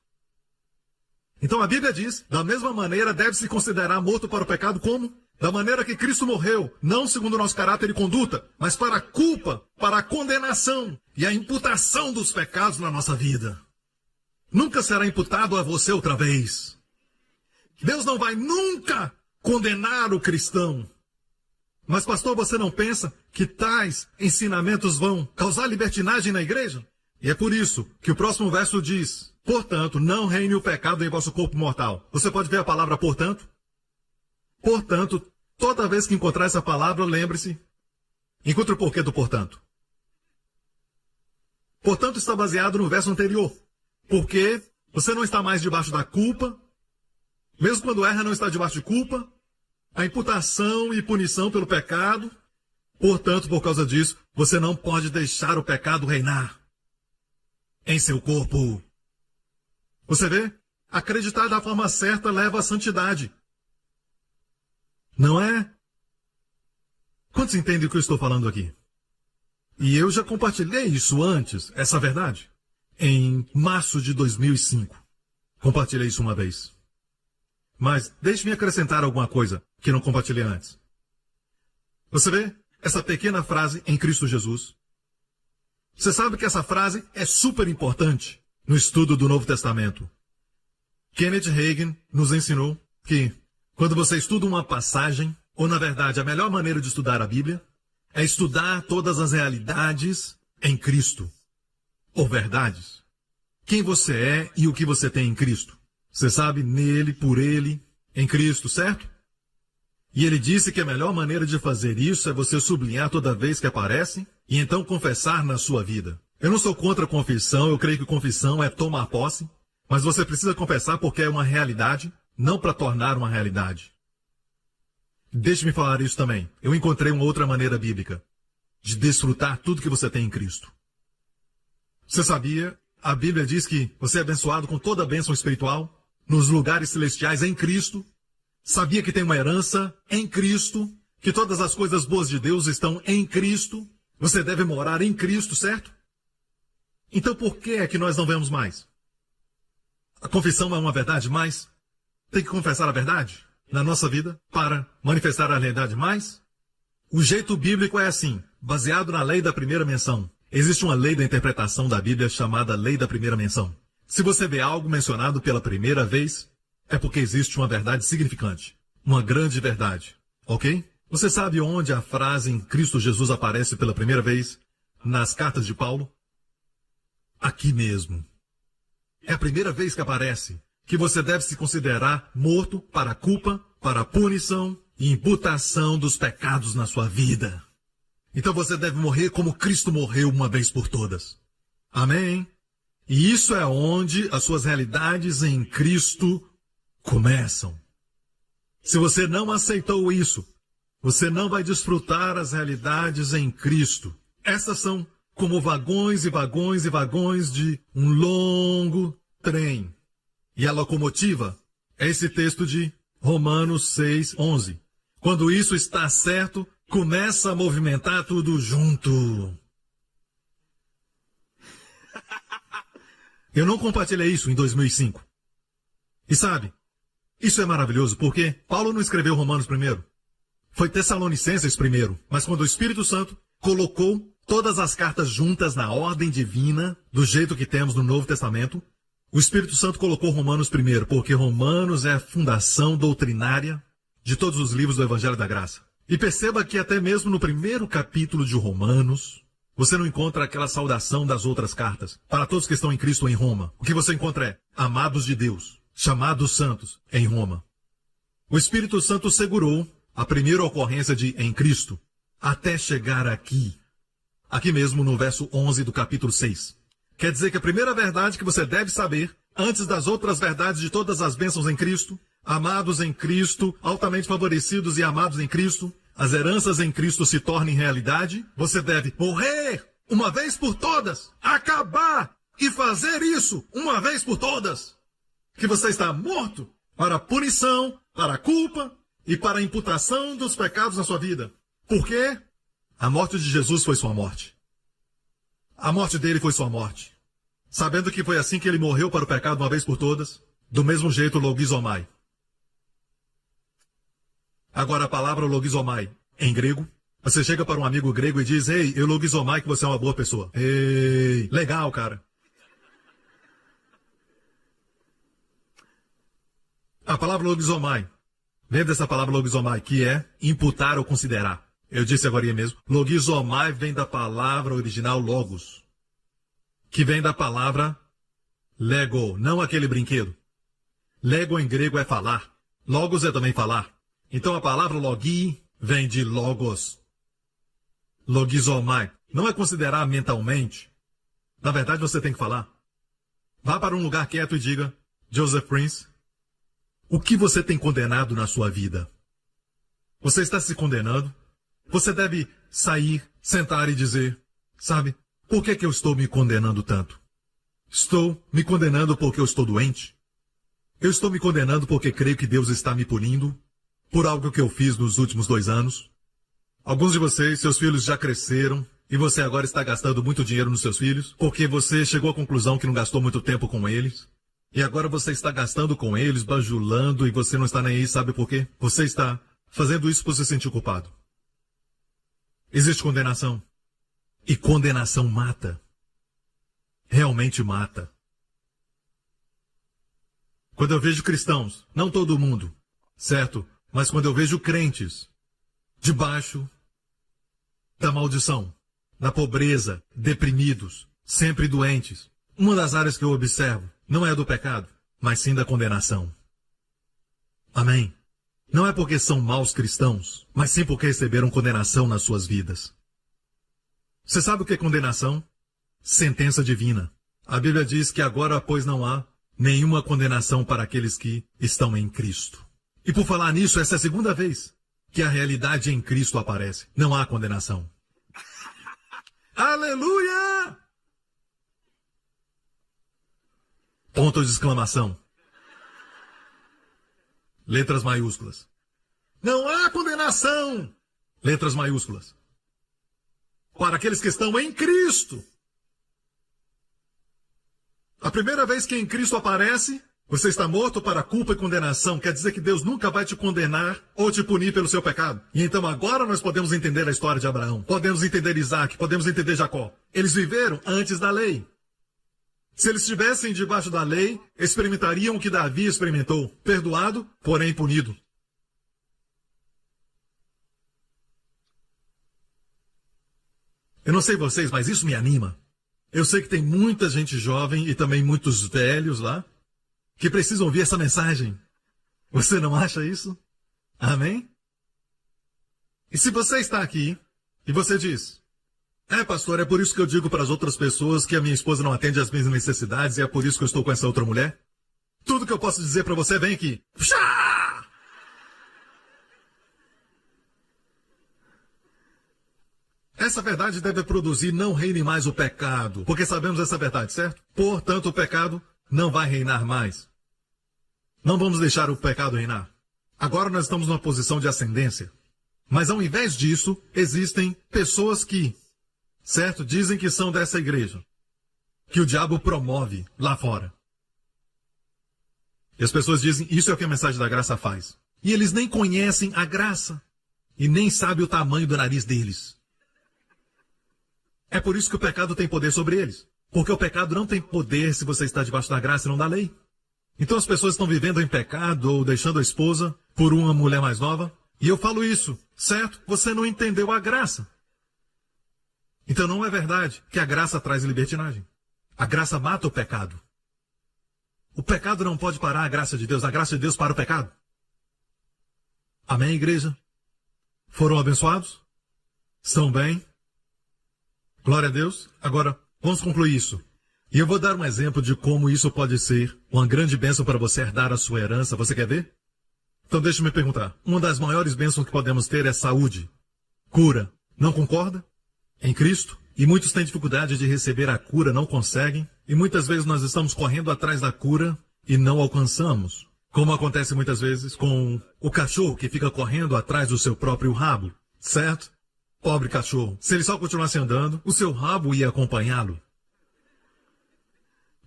Então a Bíblia diz, da mesma maneira deve-se considerar morto para o pecado como? Da maneira que Cristo morreu, não segundo o nosso caráter e conduta, mas para a culpa, para a condenação e a imputação dos pecados na nossa vida. Nunca será imputado a você outra vez. Deus não vai nunca condenar o cristão. Mas, pastor, você não pensa que tais ensinamentos vão causar libertinagem na igreja? E é por isso que o próximo verso diz, portanto, não reine o pecado em vosso corpo mortal. Você pode ver a palavra portanto? Portanto, toda vez que encontrar essa palavra, lembre-se, encontre o porquê do portanto. Portanto, está baseado no verso anterior. Porque você não está mais debaixo da culpa, Mesmo quando erra, não está debaixo de culpa. A imputação e punição pelo pecado. Portanto, por causa disso, você não pode deixar o pecado reinar em seu corpo. Você vê? Acreditar da forma certa leva à santidade. Não é? Quantos entendem o que eu estou falando aqui? E eu já compartilhei isso antes, essa verdade. Em março de 2005. Compartilhei isso uma vez. Mas deixe-me acrescentar alguma coisa que não compartilhei antes. Você vê essa pequena frase em Cristo Jesus? Você sabe que essa frase é super importante no estudo do Novo Testamento. Kenneth Hagin nos ensinou que quando você estuda uma passagem, ou na verdade a melhor maneira de estudar a Bíblia, é estudar todas as realidades em Cristo. Ou verdades. Quem você é e o que você tem em Cristo. Você sabe, nele, por ele, em Cristo, certo? E ele disse que a melhor maneira de fazer isso é você sublinhar toda vez que aparece e então confessar na sua vida. Eu não sou contra a confissão, eu creio que confissão é tomar posse, mas você precisa confessar porque é uma realidade, não para tornar uma realidade. Deixe-me falar isso também. Eu encontrei uma outra maneira bíblica de desfrutar tudo que você tem em Cristo. Você sabia? A Bíblia diz que você é abençoado com toda a bênção espiritual nos lugares celestiais em Cristo. Sabia que tem uma herança em Cristo, que todas as coisas boas de Deus estão em Cristo. Você deve morar em Cristo, certo? Então por que é que nós não vemos mais? A confissão é uma verdade, mas tem que confessar a verdade na nossa vida para manifestar a realidade mais? O jeito bíblico é assim, baseado na lei da primeira menção. Existe uma lei da interpretação da Bíblia chamada lei da primeira menção. Se você vê algo mencionado pela primeira vez, é porque existe uma verdade significante. Uma grande verdade. Ok? Você sabe onde a frase em Cristo Jesus aparece pela primeira vez nas cartas de Paulo? Aqui mesmo. É a primeira vez que aparece que você deve se considerar morto para a culpa, para a punição e imputação dos pecados na sua vida. Então você deve morrer como Cristo morreu uma vez por todas. Amém? E isso é onde as suas realidades em Cristo começam. Se você não aceitou isso, você não vai desfrutar as realidades em Cristo. Essas são como vagões e vagões e vagões de um longo trem. E a locomotiva é esse texto de Romanos 6:11. Quando isso está certo, começa a movimentar tudo junto. Eu não compartilhei isso em 2005. E sabe, isso é maravilhoso porque Paulo não escreveu Romanos primeiro. Foi Tessalonicenses primeiro. Mas quando o Espírito Santo colocou todas as cartas juntas na ordem divina, do jeito que temos no Novo Testamento, o Espírito Santo colocou Romanos primeiro, porque Romanos é a fundação doutrinária de todos os livros do Evangelho da Graça. E perceba que até mesmo no primeiro capítulo de Romanos, você não encontra aquela saudação das outras cartas. Para todos que estão em Cristo em Roma, o que você encontra é amados de Deus, chamados santos em Roma. O Espírito Santo segurou a primeira ocorrência de em Cristo até chegar aqui. Aqui mesmo no verso 11 do capítulo 6. Quer dizer que a primeira verdade que você deve saber, antes das outras verdades de todas as bênçãos em Cristo, amados em Cristo, altamente favorecidos e amados em Cristo, as heranças em Cristo se tornem realidade, você deve morrer uma vez por todas, acabar e fazer isso uma vez por todas. Que você está morto para a punição, para a culpa e para a imputação dos pecados na sua vida. Por quê? A morte de Jesus foi sua morte. A morte dele foi sua morte. Sabendo que foi assim que ele morreu para o pecado uma vez por todas, do mesmo jeito logizomai. Agora a palavra logizomai, em grego, você chega para um amigo grego e diz, ei, eu logizomai que você é uma boa pessoa. Ei, legal, cara. A palavra logizomai, vem dessa palavra logizomai, que é imputar ou considerar. Eu disse agora mesmo, logizomai vem da palavra original logos, que vem da palavra lego, não aquele brinquedo. Lego em grego é falar, logos é também falar. Então a palavra logi vem de logos. Logizomai. Não é considerar mentalmente. Na verdade você tem que falar. Vá para um lugar quieto e diga, Joseph Prince, O que você tem condenado na sua vida? Você está se condenando? Você deve sair, sentar e dizer, sabe, por que eu estou me condenando tanto? Estou me condenando porque eu estou doente? Eu estou me condenando porque creio que Deus está me punindo por algo que eu fiz nos últimos 2 anos? Alguns de vocês, seus filhos já cresceram e você agora está gastando muito dinheiro nos seus filhos porque você chegou à conclusão que não gastou muito tempo com eles. E agora você está gastando com eles, bajulando, e você não está nem aí, sabe por quê? Você está fazendo isso por se sentir culpado. Existe condenação. E condenação mata. Realmente mata. Quando eu vejo cristãos, não todo mundo, certo? Mas quando eu vejo crentes debaixo da maldição, da pobreza, deprimidos, sempre doentes, uma das áreas que eu observo não é a do pecado, mas sim da condenação. Amém? Não é porque são maus cristãos, mas sim porque receberam condenação nas suas vidas. Você sabe o que é condenação? Sentença divina. A Bíblia diz que agora, pois, não há nenhuma condenação para aqueles que estão em Cristo. E por falar nisso, essa é a segunda vez que a realidade em Cristo aparece. Não há condenação. Aleluia! Ponto de exclamação. Letras maiúsculas. Não há condenação! Letras maiúsculas. Para aqueles que estão em Cristo. A primeira vez que em Cristo aparece, você está morto para culpa e condenação. Quer dizer que Deus nunca vai te condenar ou te punir pelo seu pecado. E então agora nós podemos entender a história de Abraão. Podemos entender Isaac, podemos entender Jacó. Eles viveram antes da lei. Se eles estivessem debaixo da lei, experimentariam o que Davi experimentou. Perdoado, porém punido. Eu não sei vocês, mas isso me anima. Eu sei que tem muita gente jovem e também muitos velhos lá que precisam ouvir essa mensagem. Você não acha isso? Amém? E se você está aqui e você diz, pastor, é por isso que eu digo para as outras pessoas que a minha esposa não atende às minhas necessidades e é por isso que eu estou com essa outra mulher? Tudo que eu posso dizer para você, vem aqui. Puxa! Essa verdade deve produzir não reine mais o pecado, porque sabemos essa verdade, certo? Portanto, o pecado não vai reinar mais. Não vamos deixar o pecado reinar. Agora nós estamos numa posição de ascendência. Mas ao invés disso, existem pessoas que, certo, dizem que são dessa igreja, que o diabo promove lá fora. E as pessoas dizem, isso é o que a mensagem da graça faz. E eles nem conhecem a graça e nem sabem o tamanho do nariz deles. É por isso que o pecado tem poder sobre eles. Porque o pecado não tem poder se você está debaixo da graça e não da lei. Então as pessoas estão vivendo em pecado ou deixando a esposa por uma mulher mais nova. E eu falo isso, certo? Você não entendeu a graça. Então não é verdade que a graça traz libertinagem. A graça mata o pecado. O pecado não pode parar a graça de Deus. A graça de Deus para o pecado. Amém, igreja? Foram abençoados? Estão bem? Glória a Deus. Agora, vamos concluir isso. E eu vou dar um exemplo de como isso pode ser uma grande bênção para você herdar a sua herança. Você quer ver? Então deixa eu me perguntar. Uma das maiores bênçãos que podemos ter é saúde, cura. Não concorda? Em Cristo? E muitos têm dificuldade de receber a cura, não conseguem. E muitas vezes nós estamos correndo atrás da cura e não alcançamos. Como acontece muitas vezes com o cachorro que fica correndo atrás do seu próprio rabo. Certo? Pobre cachorro. Se ele só continuasse andando, o seu rabo ia acompanhá-lo.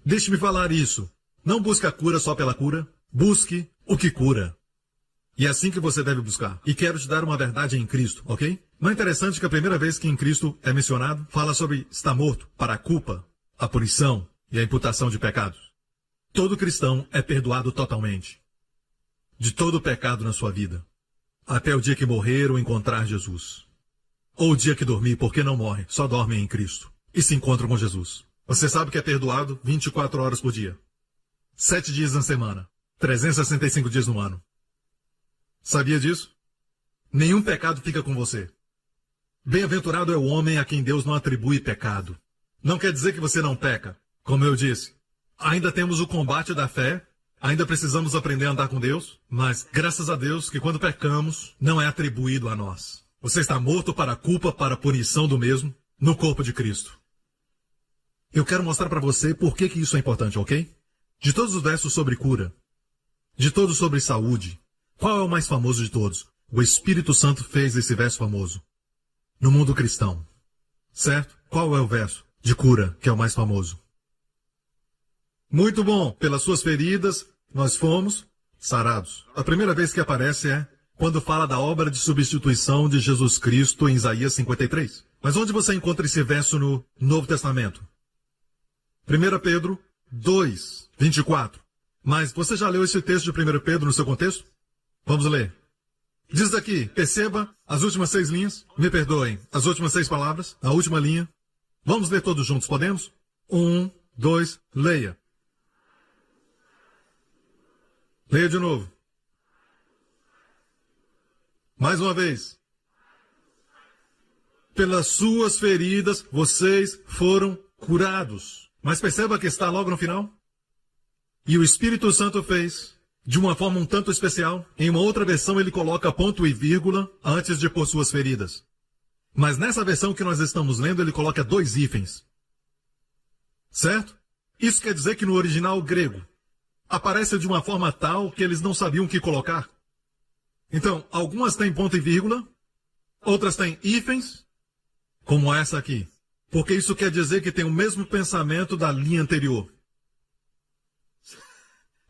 Deixe-me falar isso. Não busque a cura só pela cura. Busque o que cura. E é assim que você deve buscar. E quero te dar uma verdade em Cristo, ok? Não é interessante que a primeira vez que em Cristo é mencionado, fala sobre estar morto para a culpa, a punição e a imputação de pecados. Todo cristão é perdoado totalmente. De todo o pecado na sua vida. Até o dia que morrer ou encontrar Jesus. Ou o dia que dormir, porque não morre, só dorme em Cristo. E se encontra com Jesus. Você sabe que é perdoado 24 horas por dia. 7 dias na semana. 365 dias no ano. Sabia disso? Nenhum pecado fica com você. Bem-aventurado é o homem a quem Deus não atribui pecado. Não quer dizer que você não peca. Como eu disse, ainda temos o combate da fé Ainda precisamos aprender a andar com Deus, mas graças a Deus que quando pecamos, não é atribuído a nós. Você está morto para a culpa, para a punição do mesmo, no corpo de Cristo. Eu quero mostrar para você por que isso é importante, ok? De todos os versos sobre cura, de todos sobre saúde, qual é o mais famoso de todos? O Espírito Santo fez esse verso famoso. No mundo cristão. Certo? Qual é o verso de cura que é o mais famoso? Muito bom. Pelas suas feridas, nós fomos sarados. A primeira vez que aparece é quando fala da obra de substituição de Jesus Cristo em Isaías 53. Mas onde você encontra esse verso no Novo Testamento? 1 Pedro 2, 24. Mas você já leu esse texto de 1 Pedro no seu contexto? Vamos ler. Diz aqui, perceba as últimas 6 linhas. Me perdoem, as últimas 6 palavras, a última linha. Vamos ler todos juntos, podemos? 1, 2, leia. Leia de novo. Mais uma vez. Pelas suas feridas, vocês foram curados. Mas perceba que está logo no final. E o Espírito Santo fez de uma forma um tanto especial. Em uma outra versão ele coloca ponto e vírgula antes de pôr suas feridas. Mas nessa versão que nós estamos lendo ele coloca 2 hífens. Certo? Isso quer dizer que no original grego aparece de uma forma tal que eles não sabiam o que colocar. Então, algumas têm ponto e vírgula, outras têm hífens, como essa aqui. Porque isso quer dizer que tem o mesmo pensamento da linha anterior.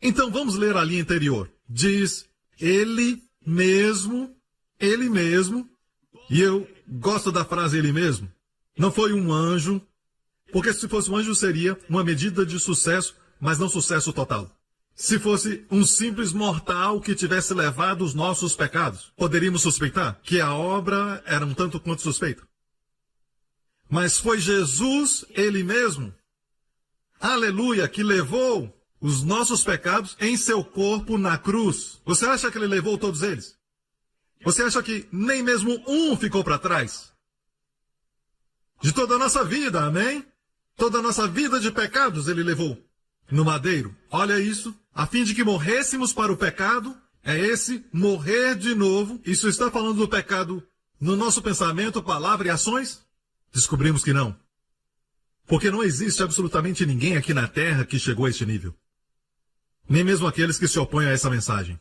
Então vamos ler a linha anterior. Diz, ele mesmo, e eu gosto da frase ele mesmo, não foi um anjo, porque se fosse um anjo seria uma medida de sucesso, mas não sucesso total. Se fosse um simples mortal que tivesse levado os nossos pecados, poderíamos suspeitar que a obra era um tanto quanto suspeita. Mas foi Jesus, ele mesmo, aleluia, que levou os nossos pecados em seu corpo na cruz. Você acha que ele levou todos eles? Você acha que nem mesmo um ficou para trás? De toda a nossa vida, amém? Toda a nossa vida de pecados ele levou no madeiro. Olha isso. A fim de que morrêssemos para o pecado, é esse morrer de novo. Isso está falando do pecado no nosso pensamento, palavra e ações? Descobrimos que não. Porque não existe absolutamente ninguém aqui na Terra que chegou a este nível. Nem mesmo aqueles que se opõem a essa mensagem.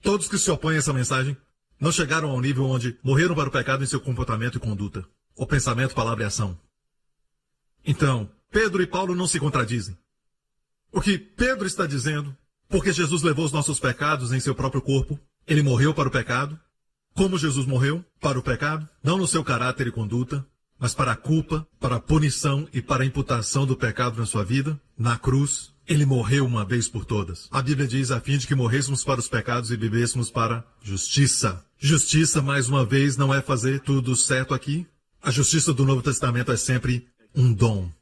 Todos que se opõem a essa mensagem não chegaram ao nível onde morreram para o pecado em seu comportamento e conduta, ou pensamento, palavra e ação. Então, Pedro e Paulo não se contradizem. O que Pedro está dizendo, porque Jesus levou os nossos pecados em seu próprio corpo, ele morreu para o pecado, como Jesus morreu para o pecado, não no seu caráter e conduta, mas para a culpa, para a punição e para a imputação do pecado na sua vida, na cruz, ele morreu uma vez por todas. A Bíblia diz a fim de que morrêssemos para os pecados e vivêssemos para a justiça. Justiça, mais uma vez, não é fazer tudo certo aqui. A justiça do Novo Testamento é sempre um dom.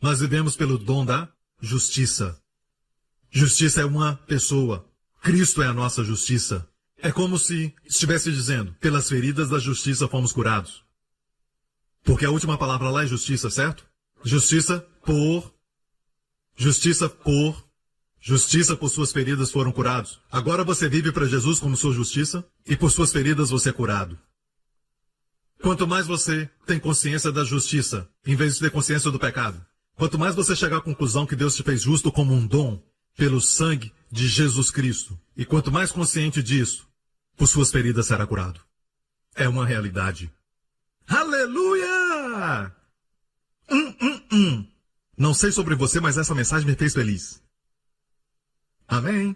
Nós vivemos pelo dom da justiça. Justiça é uma pessoa. Cristo é a nossa justiça. É como se estivesse dizendo, pelas feridas da justiça fomos curados. Porque a última palavra lá é justiça, certo? Justiça por suas feridas foram curados. Agora você vive para Jesus como sua justiça e por suas feridas você é curado. Quanto mais você tem consciência da justiça, em vez de ter consciência do pecado, quanto mais você chegar à conclusão que Deus te fez justo como um dom, pelo sangue de Jesus Cristo, e quanto mais consciente disso, por suas feridas será curado. É uma realidade. Aleluia! Não sei sobre você, mas essa mensagem me fez feliz. Amém?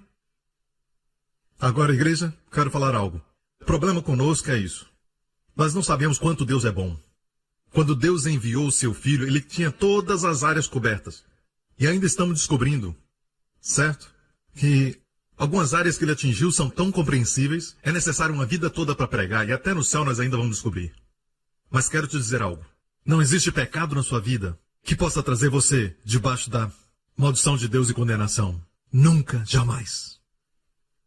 Agora, igreja, quero falar algo. O problema conosco é isso. Nós não sabemos quanto Deus é bom. Quando Deus enviou o seu Filho, ele tinha todas as áreas cobertas. E ainda estamos descobrindo, certo? Que algumas áreas que ele atingiu são tão compreensíveis, é necessário uma vida toda para pregar, e até no céu nós ainda vamos descobrir. Mas quero te dizer algo. Não existe pecado na sua vida que possa trazer você debaixo da maldição de Deus e condenação. Nunca, jamais.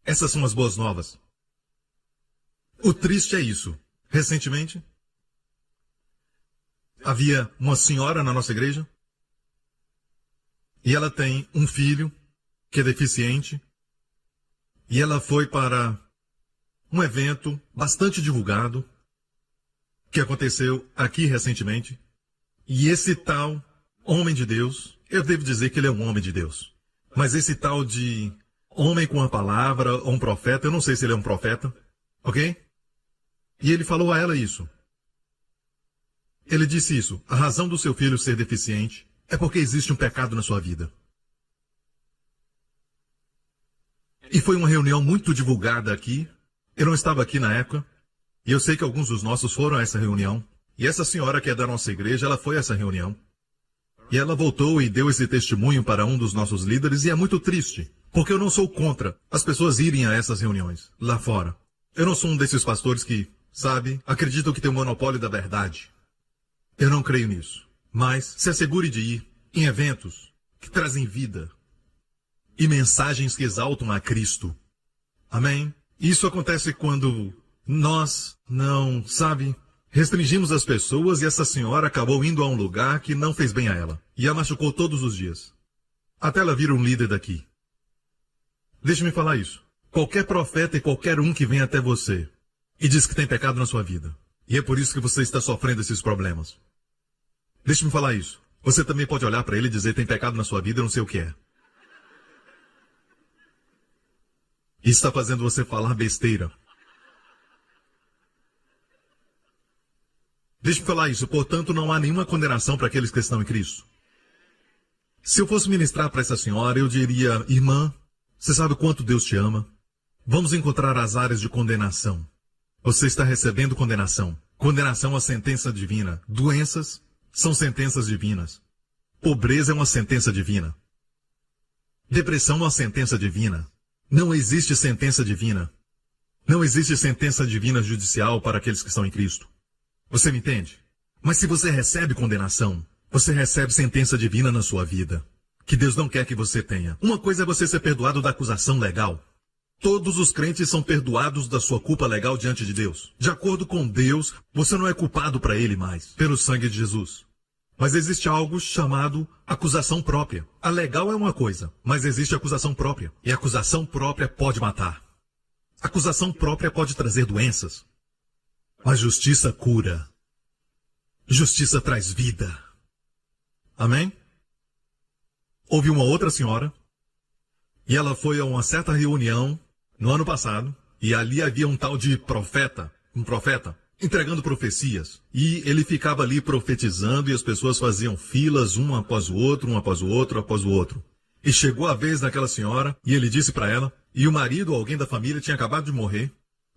Essas são as boas novas. O triste é isso. Recentemente, havia uma senhora na nossa igreja E ela tem um filho que é deficiente. E ela foi para um evento bastante divulgado que aconteceu aqui recentemente. E esse tal homem de Deus, eu devo dizer que ele é um homem de Deus. Mas esse tal de homem com a palavra, ou um profeta, eu não sei se ele é um profeta, ok? E ele falou a ela isso. Ele disse isso: a razão do seu filho ser deficiente é porque existe um pecado na sua vida. E foi uma reunião muito divulgada aqui. Eu não estava aqui na época. E eu sei que alguns dos nossos foram a essa reunião. E essa senhora que é da nossa igreja, ela foi a essa reunião. E ela voltou e deu esse testemunho para um dos nossos líderes. E é muito triste, porque eu não sou contra as pessoas irem a essas reuniões lá fora. Eu não sou um desses pastores que, sabe, acreditam que tem o monopólio da verdade. Eu não creio nisso. Mas se assegure de ir em eventos que trazem vida e mensagens que exaltam a Cristo. Amém? Isso acontece quando nós não, sabe, restringimos as pessoas e essa senhora acabou indo a um lugar que não fez bem a ela. E a machucou todos os dias. Até ela vir um líder daqui. Deixe-me falar isso. Qualquer profeta e qualquer um que vem até você e diz que tem pecado na sua vida. E é por isso que você está sofrendo esses problemas. Deixe-me falar isso. Você também pode olhar para ele e dizer: tem pecado na sua vida, eu não sei o que é. Isso está fazendo você falar besteira. Deixe-me falar isso. Portanto, não há nenhuma condenação para aqueles que estão em Cristo. Se eu fosse ministrar para essa senhora, eu diria: irmã, você sabe o quanto Deus te ama? Vamos encontrar as áreas de condenação. Você está recebendo condenação. Condenação é uma sentença divina. Doenças são sentenças divinas. Pobreza é uma sentença divina. Depressão é uma sentença divina. Não existe sentença divina. Não existe sentença divina judicial para aqueles que estão em Cristo. Você me entende? Mas se você recebe condenação, você recebe sentença divina na sua vida, que Deus não quer que você tenha. Uma coisa é você ser perdoado da acusação legal. Todos os crentes são perdoados da sua culpa legal diante de Deus. De acordo com Deus, você não é culpado para Ele mais, pelo sangue de Jesus. Mas existe algo chamado acusação própria. A legal é uma coisa, mas existe acusação própria. E a acusação própria pode matar. A acusação própria pode trazer doenças. Mas justiça cura. Justiça traz vida. Amém? Houve uma outra senhora, e ela foi a uma certa reunião no ano passado, e ali havia um tal de profeta, entregando profecias. E ele ficava ali profetizando e as pessoas faziam filas, um após o outro, um após o outro, após o outro. E chegou a vez daquela senhora e ele disse para ela, e o marido ou alguém da família tinha acabado de morrer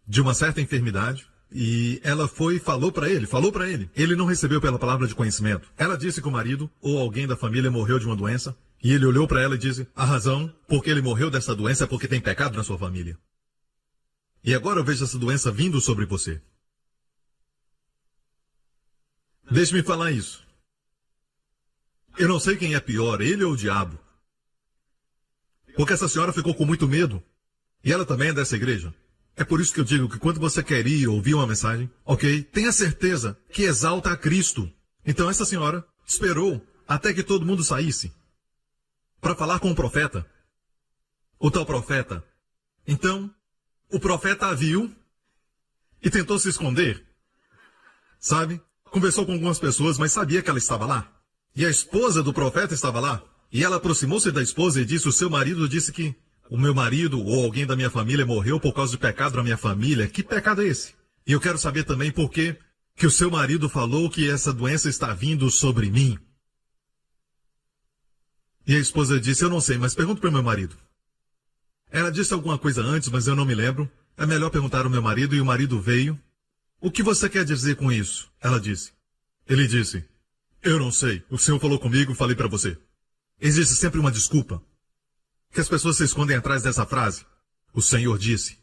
de uma certa enfermidade. E ela foi e falou para ele. Ele não recebeu pela palavra de conhecimento. Ela disse que o marido ou alguém da família morreu de uma doença. E ele olhou para ela e disse, a razão porque ele morreu dessa doença é porque tem pecado na sua família. E agora eu vejo essa doença vindo sobre você. Deixe-me falar isso. Eu não sei quem é pior, ele ou o diabo. Porque essa senhora ficou com muito medo. E ela também é dessa igreja. É por isso que eu digo que quando você quer ir ouvir uma mensagem, ok, tenha certeza que exalta a Cristo. Então essa senhora esperou até que todo mundo saísse para falar com o profeta. O tal profeta. Então, o profeta a viu e tentou se esconder. Sabe? Conversou com algumas pessoas, mas sabia que ela estava lá. E a esposa do profeta estava lá. E ela aproximou-se da esposa e disse, o seu marido disse que o meu marido ou alguém da minha família morreu por causa de pecado na minha família. Que pecado é esse? E eu quero saber também por que o seu marido falou que essa doença está vindo sobre mim. E a esposa disse, eu não sei, mas pergunto para o meu marido. Ela disse alguma coisa antes, mas eu não me lembro. É melhor perguntar ao meu marido, e o marido veio. O que você quer dizer com isso? Ela disse. Ele disse, eu não sei. O senhor falou comigo, falei para você. Existe sempre uma desculpa. Que as pessoas se escondem atrás dessa frase. O Senhor disse.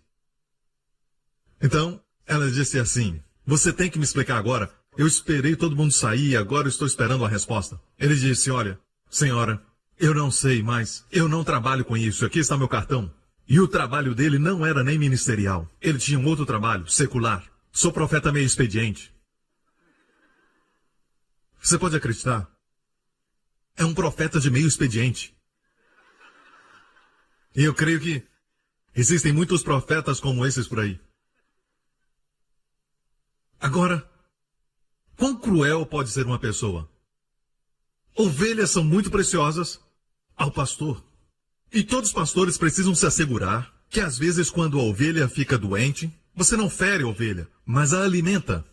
Então, ela disse assim, você tem que me explicar agora. Eu esperei todo mundo sair e agora eu estou esperando a resposta. Ele disse, olha, senhora, eu não sei, mas eu não trabalho com isso. Aqui está meu cartão. E o trabalho dele não era nem ministerial. Ele tinha um outro trabalho, secular. Sou profeta meio expediente. Você pode acreditar? É um profeta de meio expediente. E eu creio que existem muitos profetas como esses por aí. Agora, quão cruel pode ser uma pessoa? Ovelhas são muito preciosas ao pastor. E todos os pastores precisam se assegurar que às vezes quando a ovelha fica doente, você não fere a ovelha, mas a alimenta,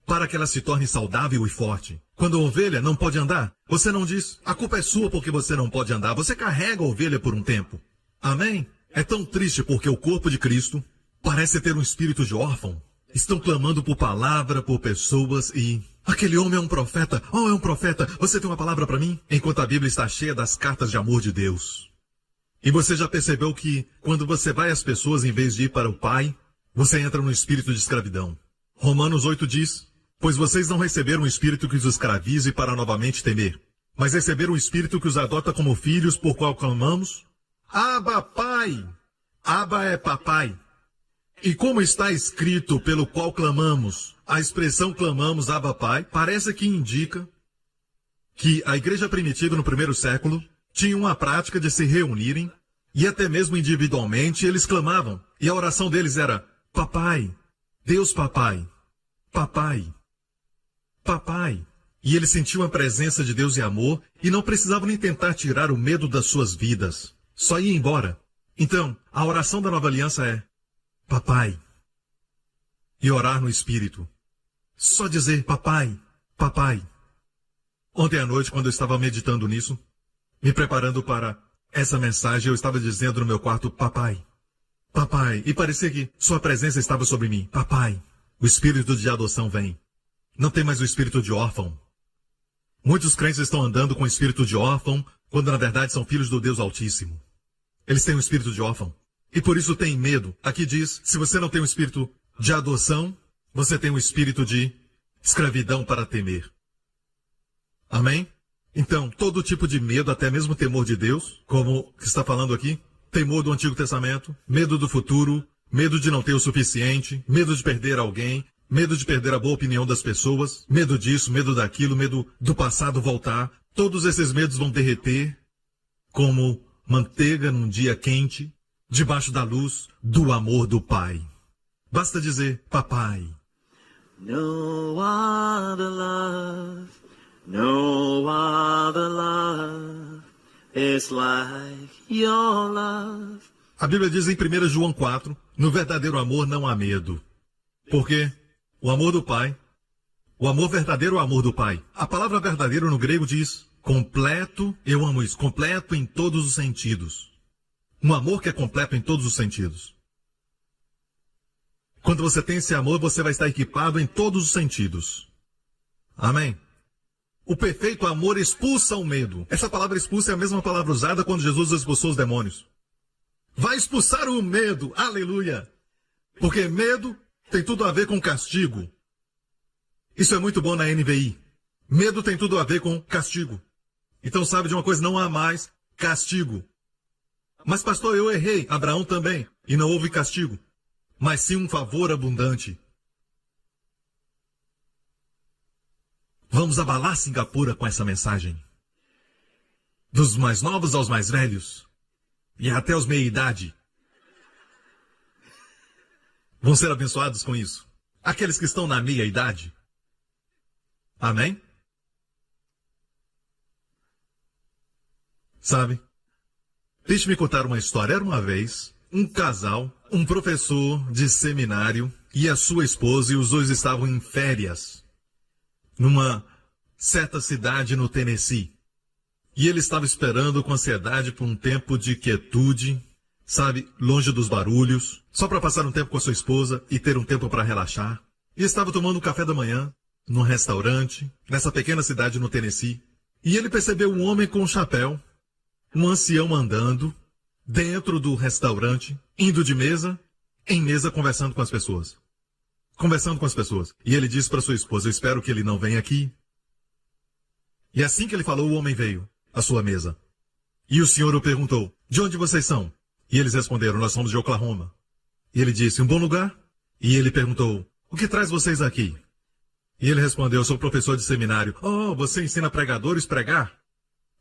para que ela se torne saudável e forte. Quando a ovelha não pode andar, você não diz, a culpa é sua porque você não pode andar. Você carrega a ovelha por um tempo. Amém? É tão triste porque o corpo de Cristo parece ter um espírito de órfão. Estão clamando por palavra, por pessoas e... Aquele homem é um profeta. Oh, é um profeta. Você tem uma palavra para mim? Enquanto a Bíblia está cheia das cartas de amor de Deus. E você já percebeu que quando você vai às pessoas em vez de ir para o Pai, você entra no espírito de escravidão. Romanos 8 diz, pois vocês não receberam um espírito que os escravize para novamente temer, mas receberam um espírito que os adota como filhos, por qual clamamos, Abba, Pai. Abba é papai. E como está escrito pelo qual clamamos, a expressão clamamos Abba, Pai, parece que indica que a igreja primitiva no primeiro século tinha uma prática de se reunirem e até mesmo individualmente eles clamavam. E a oração deles era, papai, Deus papai, papai, papai. E eles sentiam a presença de Deus e amor e não precisavam nem tentar tirar o medo das suas vidas. Só ia embora. Então, a oração da nova aliança é, papai. E orar no Espírito. Só dizer, papai, papai. Ontem à noite, quando eu estava meditando nisso, me preparando para essa mensagem, eu estava dizendo no meu quarto, papai, papai. E parecia que sua presença estava sobre mim. Papai, o espírito de adoção vem. Não tem mais o espírito de órfão. Muitos crentes estão andando com o espírito de órfão, quando na verdade são filhos do Deus Altíssimo. Eles têm o espírito de órfão. E por isso têm medo. Aqui diz, se você não tem o espírito de adoção, você tem o espírito de escravidão para temer. Amém? Então, todo tipo de medo, até mesmo temor de Deus, como está falando aqui, temor do Antigo Testamento, medo do futuro, medo de não ter o suficiente, medo de perder alguém, medo de perder a boa opinião das pessoas, medo disso, medo daquilo, medo do passado voltar. Todos esses medos vão derreter como manteiga num dia quente, debaixo da luz do amor do Pai. Basta dizer, papai. No other love, no other love is like your love. A Bíblia diz em 1 João 4, no verdadeiro amor não há medo. Porque o amor do Pai, o amor verdadeiro é o amor do Pai. A palavra verdadeiro no grego diz completo, eu amo isso, completo em todos os sentidos. Um amor que é completo em todos os sentidos. Quando você tem esse amor, você vai estar equipado em todos os sentidos. Amém? O perfeito amor expulsa o medo. Essa palavra expulsa é a mesma palavra usada quando Jesus expulsou os demônios. Vai expulsar o medo. Aleluia! Porque medo tem tudo a ver com castigo. Isso é muito bom na NVI. Medo tem tudo a ver com castigo. Então sabe de uma coisa, não há mais castigo. Mas pastor, eu errei. Abraão também. E não houve castigo. Mas sim um favor abundante. Vamos abalar Singapura com essa mensagem. Dos mais novos aos mais velhos. E até os meia-idade. Vão ser abençoados com isso. Aqueles que estão na meia-idade. Amém? Sabe? Deixe-me contar uma história. Era uma vez um casal, um professor de seminário e a sua esposa, e os dois estavam em férias numa certa cidade no Tennessee. E ele estava esperando com ansiedade por um tempo de quietude, sabe, longe dos barulhos, só para passar um tempo com a sua esposa e ter um tempo para relaxar. E estava tomando um café da manhã num restaurante, nessa pequena cidade no Tennessee. E ele percebeu um homem com um chapéu, um ancião andando dentro do restaurante, indo de mesa em mesa, conversando com as pessoas. Conversando com as pessoas. E ele disse para sua esposa, eu espero que ele não venha aqui. E assim que ele falou, o homem veio à sua mesa. E o senhor o perguntou, de onde vocês são? E eles responderam, nós somos de Oklahoma. E ele disse, um bom lugar? E ele perguntou, o que traz vocês aqui? E ele respondeu, eu sou professor de seminário. Oh, você ensina pregadores pregar?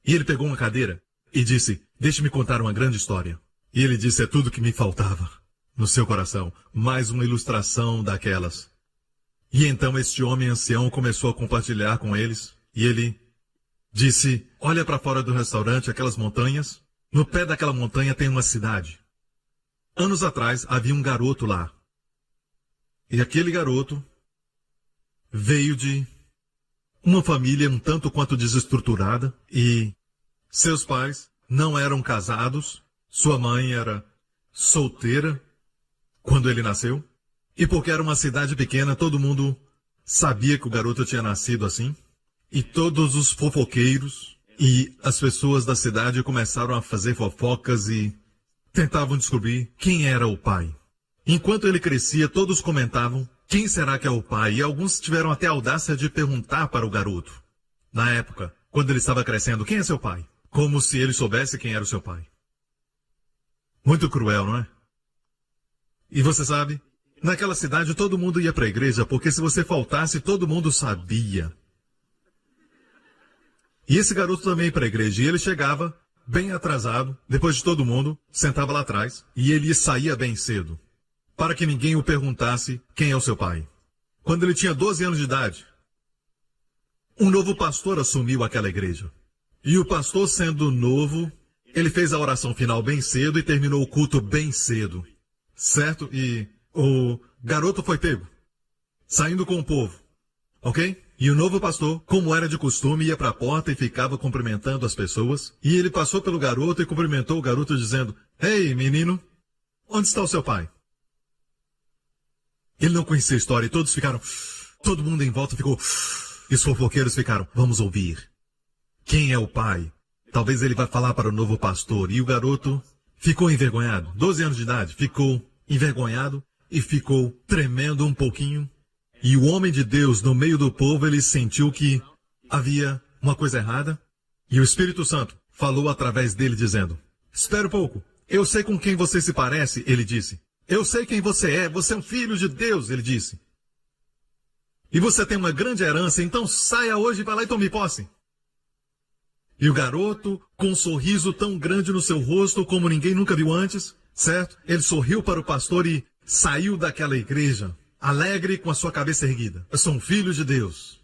E ele pegou uma cadeira e disse, deixe-me contar uma grande história. E ele disse, é tudo que me faltava no seu coração. Mais uma ilustração daquelas. E então este homem ancião começou a compartilhar com eles. E ele disse, olha para fora do restaurante, aquelas montanhas. No pé daquela montanha tem uma cidade. Anos atrás havia um garoto lá. E aquele garoto veio de uma família um tanto quanto desestruturada. E seus pais não eram casados. Sua mãe era solteira quando ele nasceu. E porque era uma cidade pequena, todo mundo sabia que o garoto tinha nascido assim. E todos os fofoqueiros e as pessoas da cidade começaram a fazer fofocas e tentavam descobrir quem era o pai. Enquanto ele crescia, todos comentavam quem será que é o pai. E alguns tiveram até a audácia de perguntar para o garoto. Na época, quando ele estava crescendo, quem é seu pai? Como se ele soubesse quem era o seu pai. Muito cruel, não é? E você sabe, naquela cidade todo mundo ia para a igreja, porque se você faltasse, todo mundo sabia. E esse garoto também ia para a igreja, e ele chegava bem atrasado, depois de todo mundo, sentava lá atrás, e ele saía bem cedo, para que ninguém o perguntasse quem é o seu pai. Quando ele tinha 12 anos de idade, um novo pastor assumiu aquela igreja. E o pastor, sendo novo, ele fez a oração final bem cedo e terminou o culto bem cedo. Certo? E o garoto foi pego, saindo com o povo. Ok? E o novo pastor, como era de costume, ia para a porta e ficava cumprimentando as pessoas. E ele passou pelo garoto e cumprimentou o garoto dizendo, ei, menino, onde está o seu pai? Ele não conhecia a história e todos ficaram... Todo mundo em volta ficou... E os fofoqueiros ficaram, vamos ouvir. Quem é o pai? Talvez ele vá falar para o novo pastor. E o garoto ficou envergonhado. 12 anos de idade, ficou envergonhado e ficou tremendo um pouquinho. E o homem de Deus, no meio do povo, ele sentiu que havia uma coisa errada. E o Espírito Santo falou através dele dizendo, espera um pouco, eu sei com quem você se parece, ele disse. Eu sei quem você é um filho de Deus, ele disse. E você tem uma grande herança, então saia hoje e vá lá e tome posse. E o garoto, com um sorriso tão grande no seu rosto como ninguém nunca viu antes, certo? Ele sorriu para o pastor e saiu daquela igreja, alegre com a sua cabeça erguida. Eu sou um filho de Deus.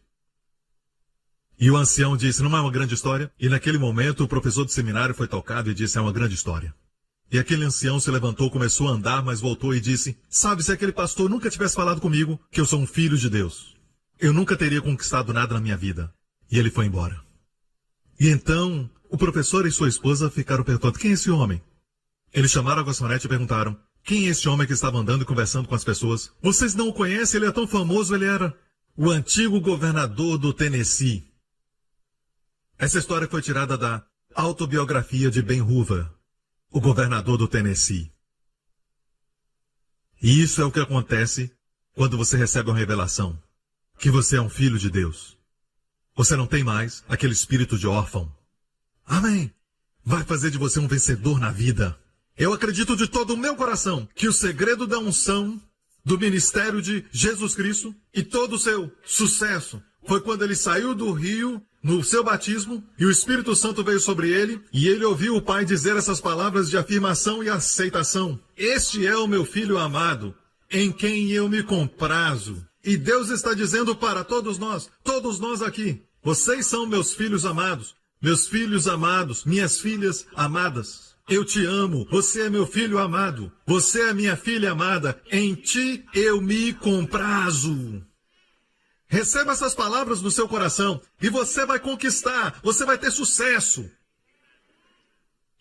E o ancião disse, não é uma grande história? E naquele momento o professor de seminário foi tocado e disse, é uma grande história. E aquele ancião se levantou, começou a andar, mas voltou e disse, sabe, se aquele pastor nunca tivesse falado comigo que eu sou um filho de Deus, eu nunca teria conquistado nada na minha vida. E ele foi embora. E então, o professor e sua esposa ficaram perguntando, quem é esse homem? Eles chamaram a garçonete e perguntaram, quem é esse homem que estava andando e conversando com as pessoas? Vocês não o conhecem, ele é tão famoso, ele era o antigo governador do Tennessee. Essa história foi tirada da autobiografia de Ben Hoover, o governador do Tennessee. E isso é o que acontece quando você recebe uma revelação, que você é um filho de Deus. Você não tem mais aquele espírito de órfão. Amém. Vai fazer de você um vencedor na vida. Eu acredito de todo o meu coração que o segredo da unção do ministério de Jesus Cristo e todo o seu sucesso foi quando ele saiu do rio no seu batismo e o Espírito Santo veio sobre ele e ele ouviu o Pai dizer essas palavras de afirmação e aceitação. Este é o meu filho amado, em quem eu me comprazo. E Deus está dizendo para todos nós aqui, vocês são meus filhos amados, minhas filhas amadas. Eu te amo, você é meu filho amado, você é minha filha amada, em ti eu me comprazo. Receba essas palavras no seu coração e você vai conquistar, você vai ter sucesso.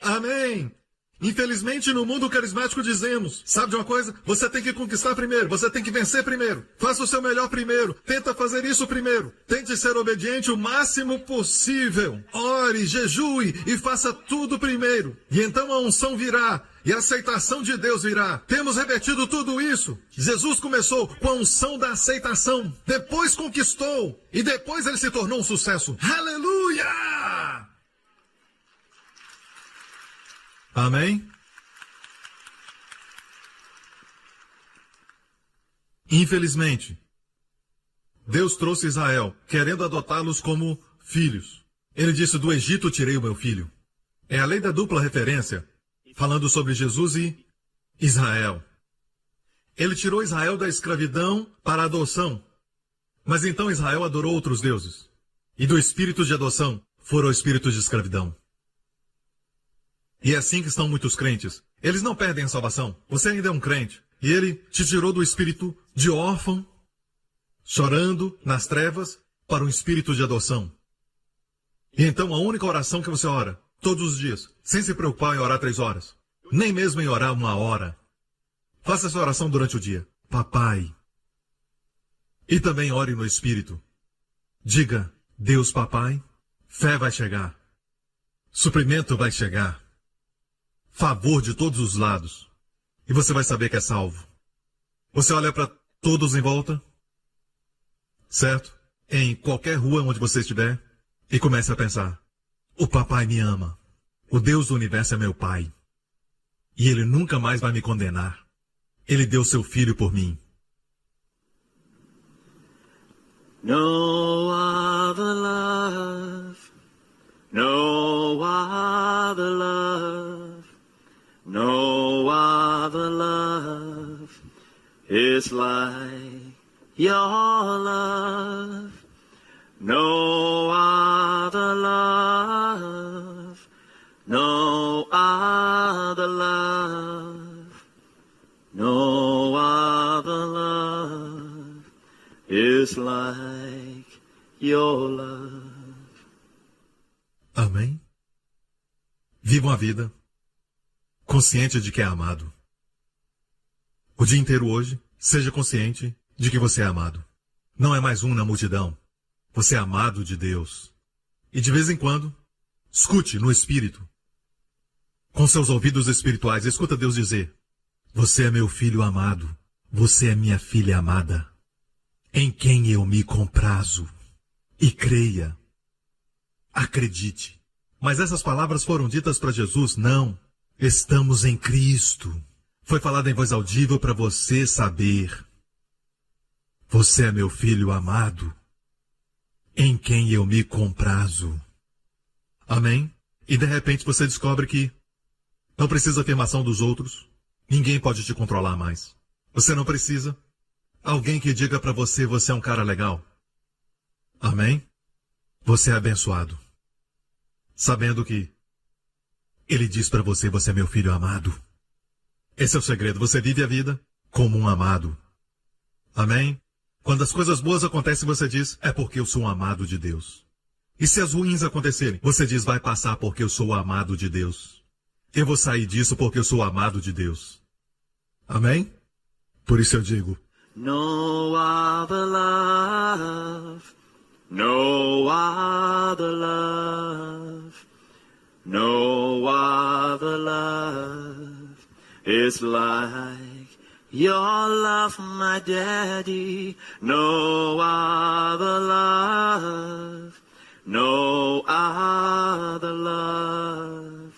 Amém. Infelizmente, no mundo carismático dizemos, sabe de uma coisa? Você tem que conquistar primeiro, você tem que vencer primeiro. Faça o seu melhor primeiro, tenta fazer isso primeiro. Tente ser obediente o máximo possível. Ore, jejue e faça tudo primeiro. E então a unção virá e a aceitação de Deus virá. Temos repetido tudo isso. Jesus começou com a unção da aceitação, depois conquistou e depois ele se tornou um sucesso. Aleluia! Amém? Infelizmente, Deus trouxe Israel, querendo adotá-los como filhos. Ele disse, do Egito tirei o meu filho. É a lei da dupla referência. falando sobre Jesus e Israel. Ele tirou Israel da escravidão para a adoção. Mas então Israel adorou outros deuses. E do espírito de adoção foram o espírito de escravidão. E é assim que estão muitos crentes. Eles não perdem a salvação. Você ainda é um crente. E ele te tirou do espírito de órfão, chorando nas trevas, para um espírito de adoção. E então a única oração que você ora, todos os dias, sem se preocupar em orar 3 horas, nem mesmo em orar 1 hora. Faça essa oração durante o dia. Papai. E também ore no espírito. Diga, Deus Papai, fé vai chegar. Suprimento vai chegar. Favor de todos os lados. E você vai saber que é salvo. Você olha para todos em volta, certo? Em qualquer rua onde você estiver, e começa a pensar, o papai me ama. O Deus do universo é meu pai. E ele nunca mais vai me condenar. Ele deu seu filho por mim. No other love, no other love, no other love is like your love. No other love, no other love, no other love is like your love. Amém? Vivam a vida consciente de que é amado. O dia inteiro hoje, seja consciente de que você é amado. Não é mais um na multidão. Você é amado de Deus. E de vez em quando, escute no espírito. Com seus ouvidos espirituais, escuta Deus dizer, você é meu filho amado. Você é minha filha amada. Em quem eu me comprazo. E creia. Acredite. Mas essas palavras foram ditas para Jesus? Não. Estamos em Cristo. Foi falado em voz audível para você saber. Você é meu filho amado, em quem eu me comprazo. Amém? E de repente você descobre que não precisa afirmação dos outros. Ninguém pode te controlar mais. Você não precisa alguém que diga para você, você é um cara legal. Amém? Você é abençoado. Sabendo que ele diz para você, você é meu filho amado. Esse é o segredo. Você vive a vida como um amado. Amém? Quando as coisas boas acontecem, você diz, é porque eu sou um amado de Deus. E se as ruins acontecerem, você diz, vai passar porque eu sou o amado de Deus. Eu vou sair disso porque eu sou o amado de Deus. Amém? Por isso eu digo, No other love, no other love, no other love is like your love, my daddy. No other love, no other love,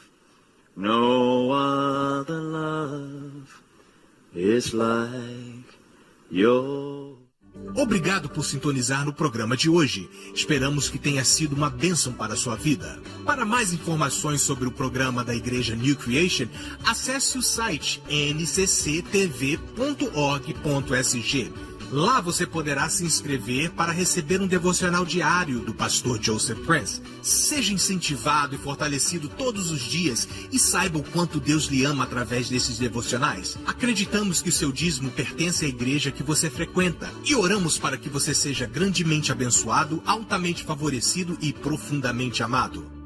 no other love is like your... Obrigado por sintonizar no programa de hoje. Esperamos que tenha sido uma bênção para a sua vida. Para mais informações sobre o programa da Igreja New Creation, acesse o site ncctv.org.sg. Lá você poderá se inscrever para receber um devocional diário do pastor Joseph Prince. Seja incentivado e fortalecido todos os dias e saiba o quanto Deus lhe ama através desses devocionais. Acreditamos que o seu dízimo pertence à igreja que você frequenta e oramos para que você seja grandemente abençoado, altamente favorecido e profundamente amado.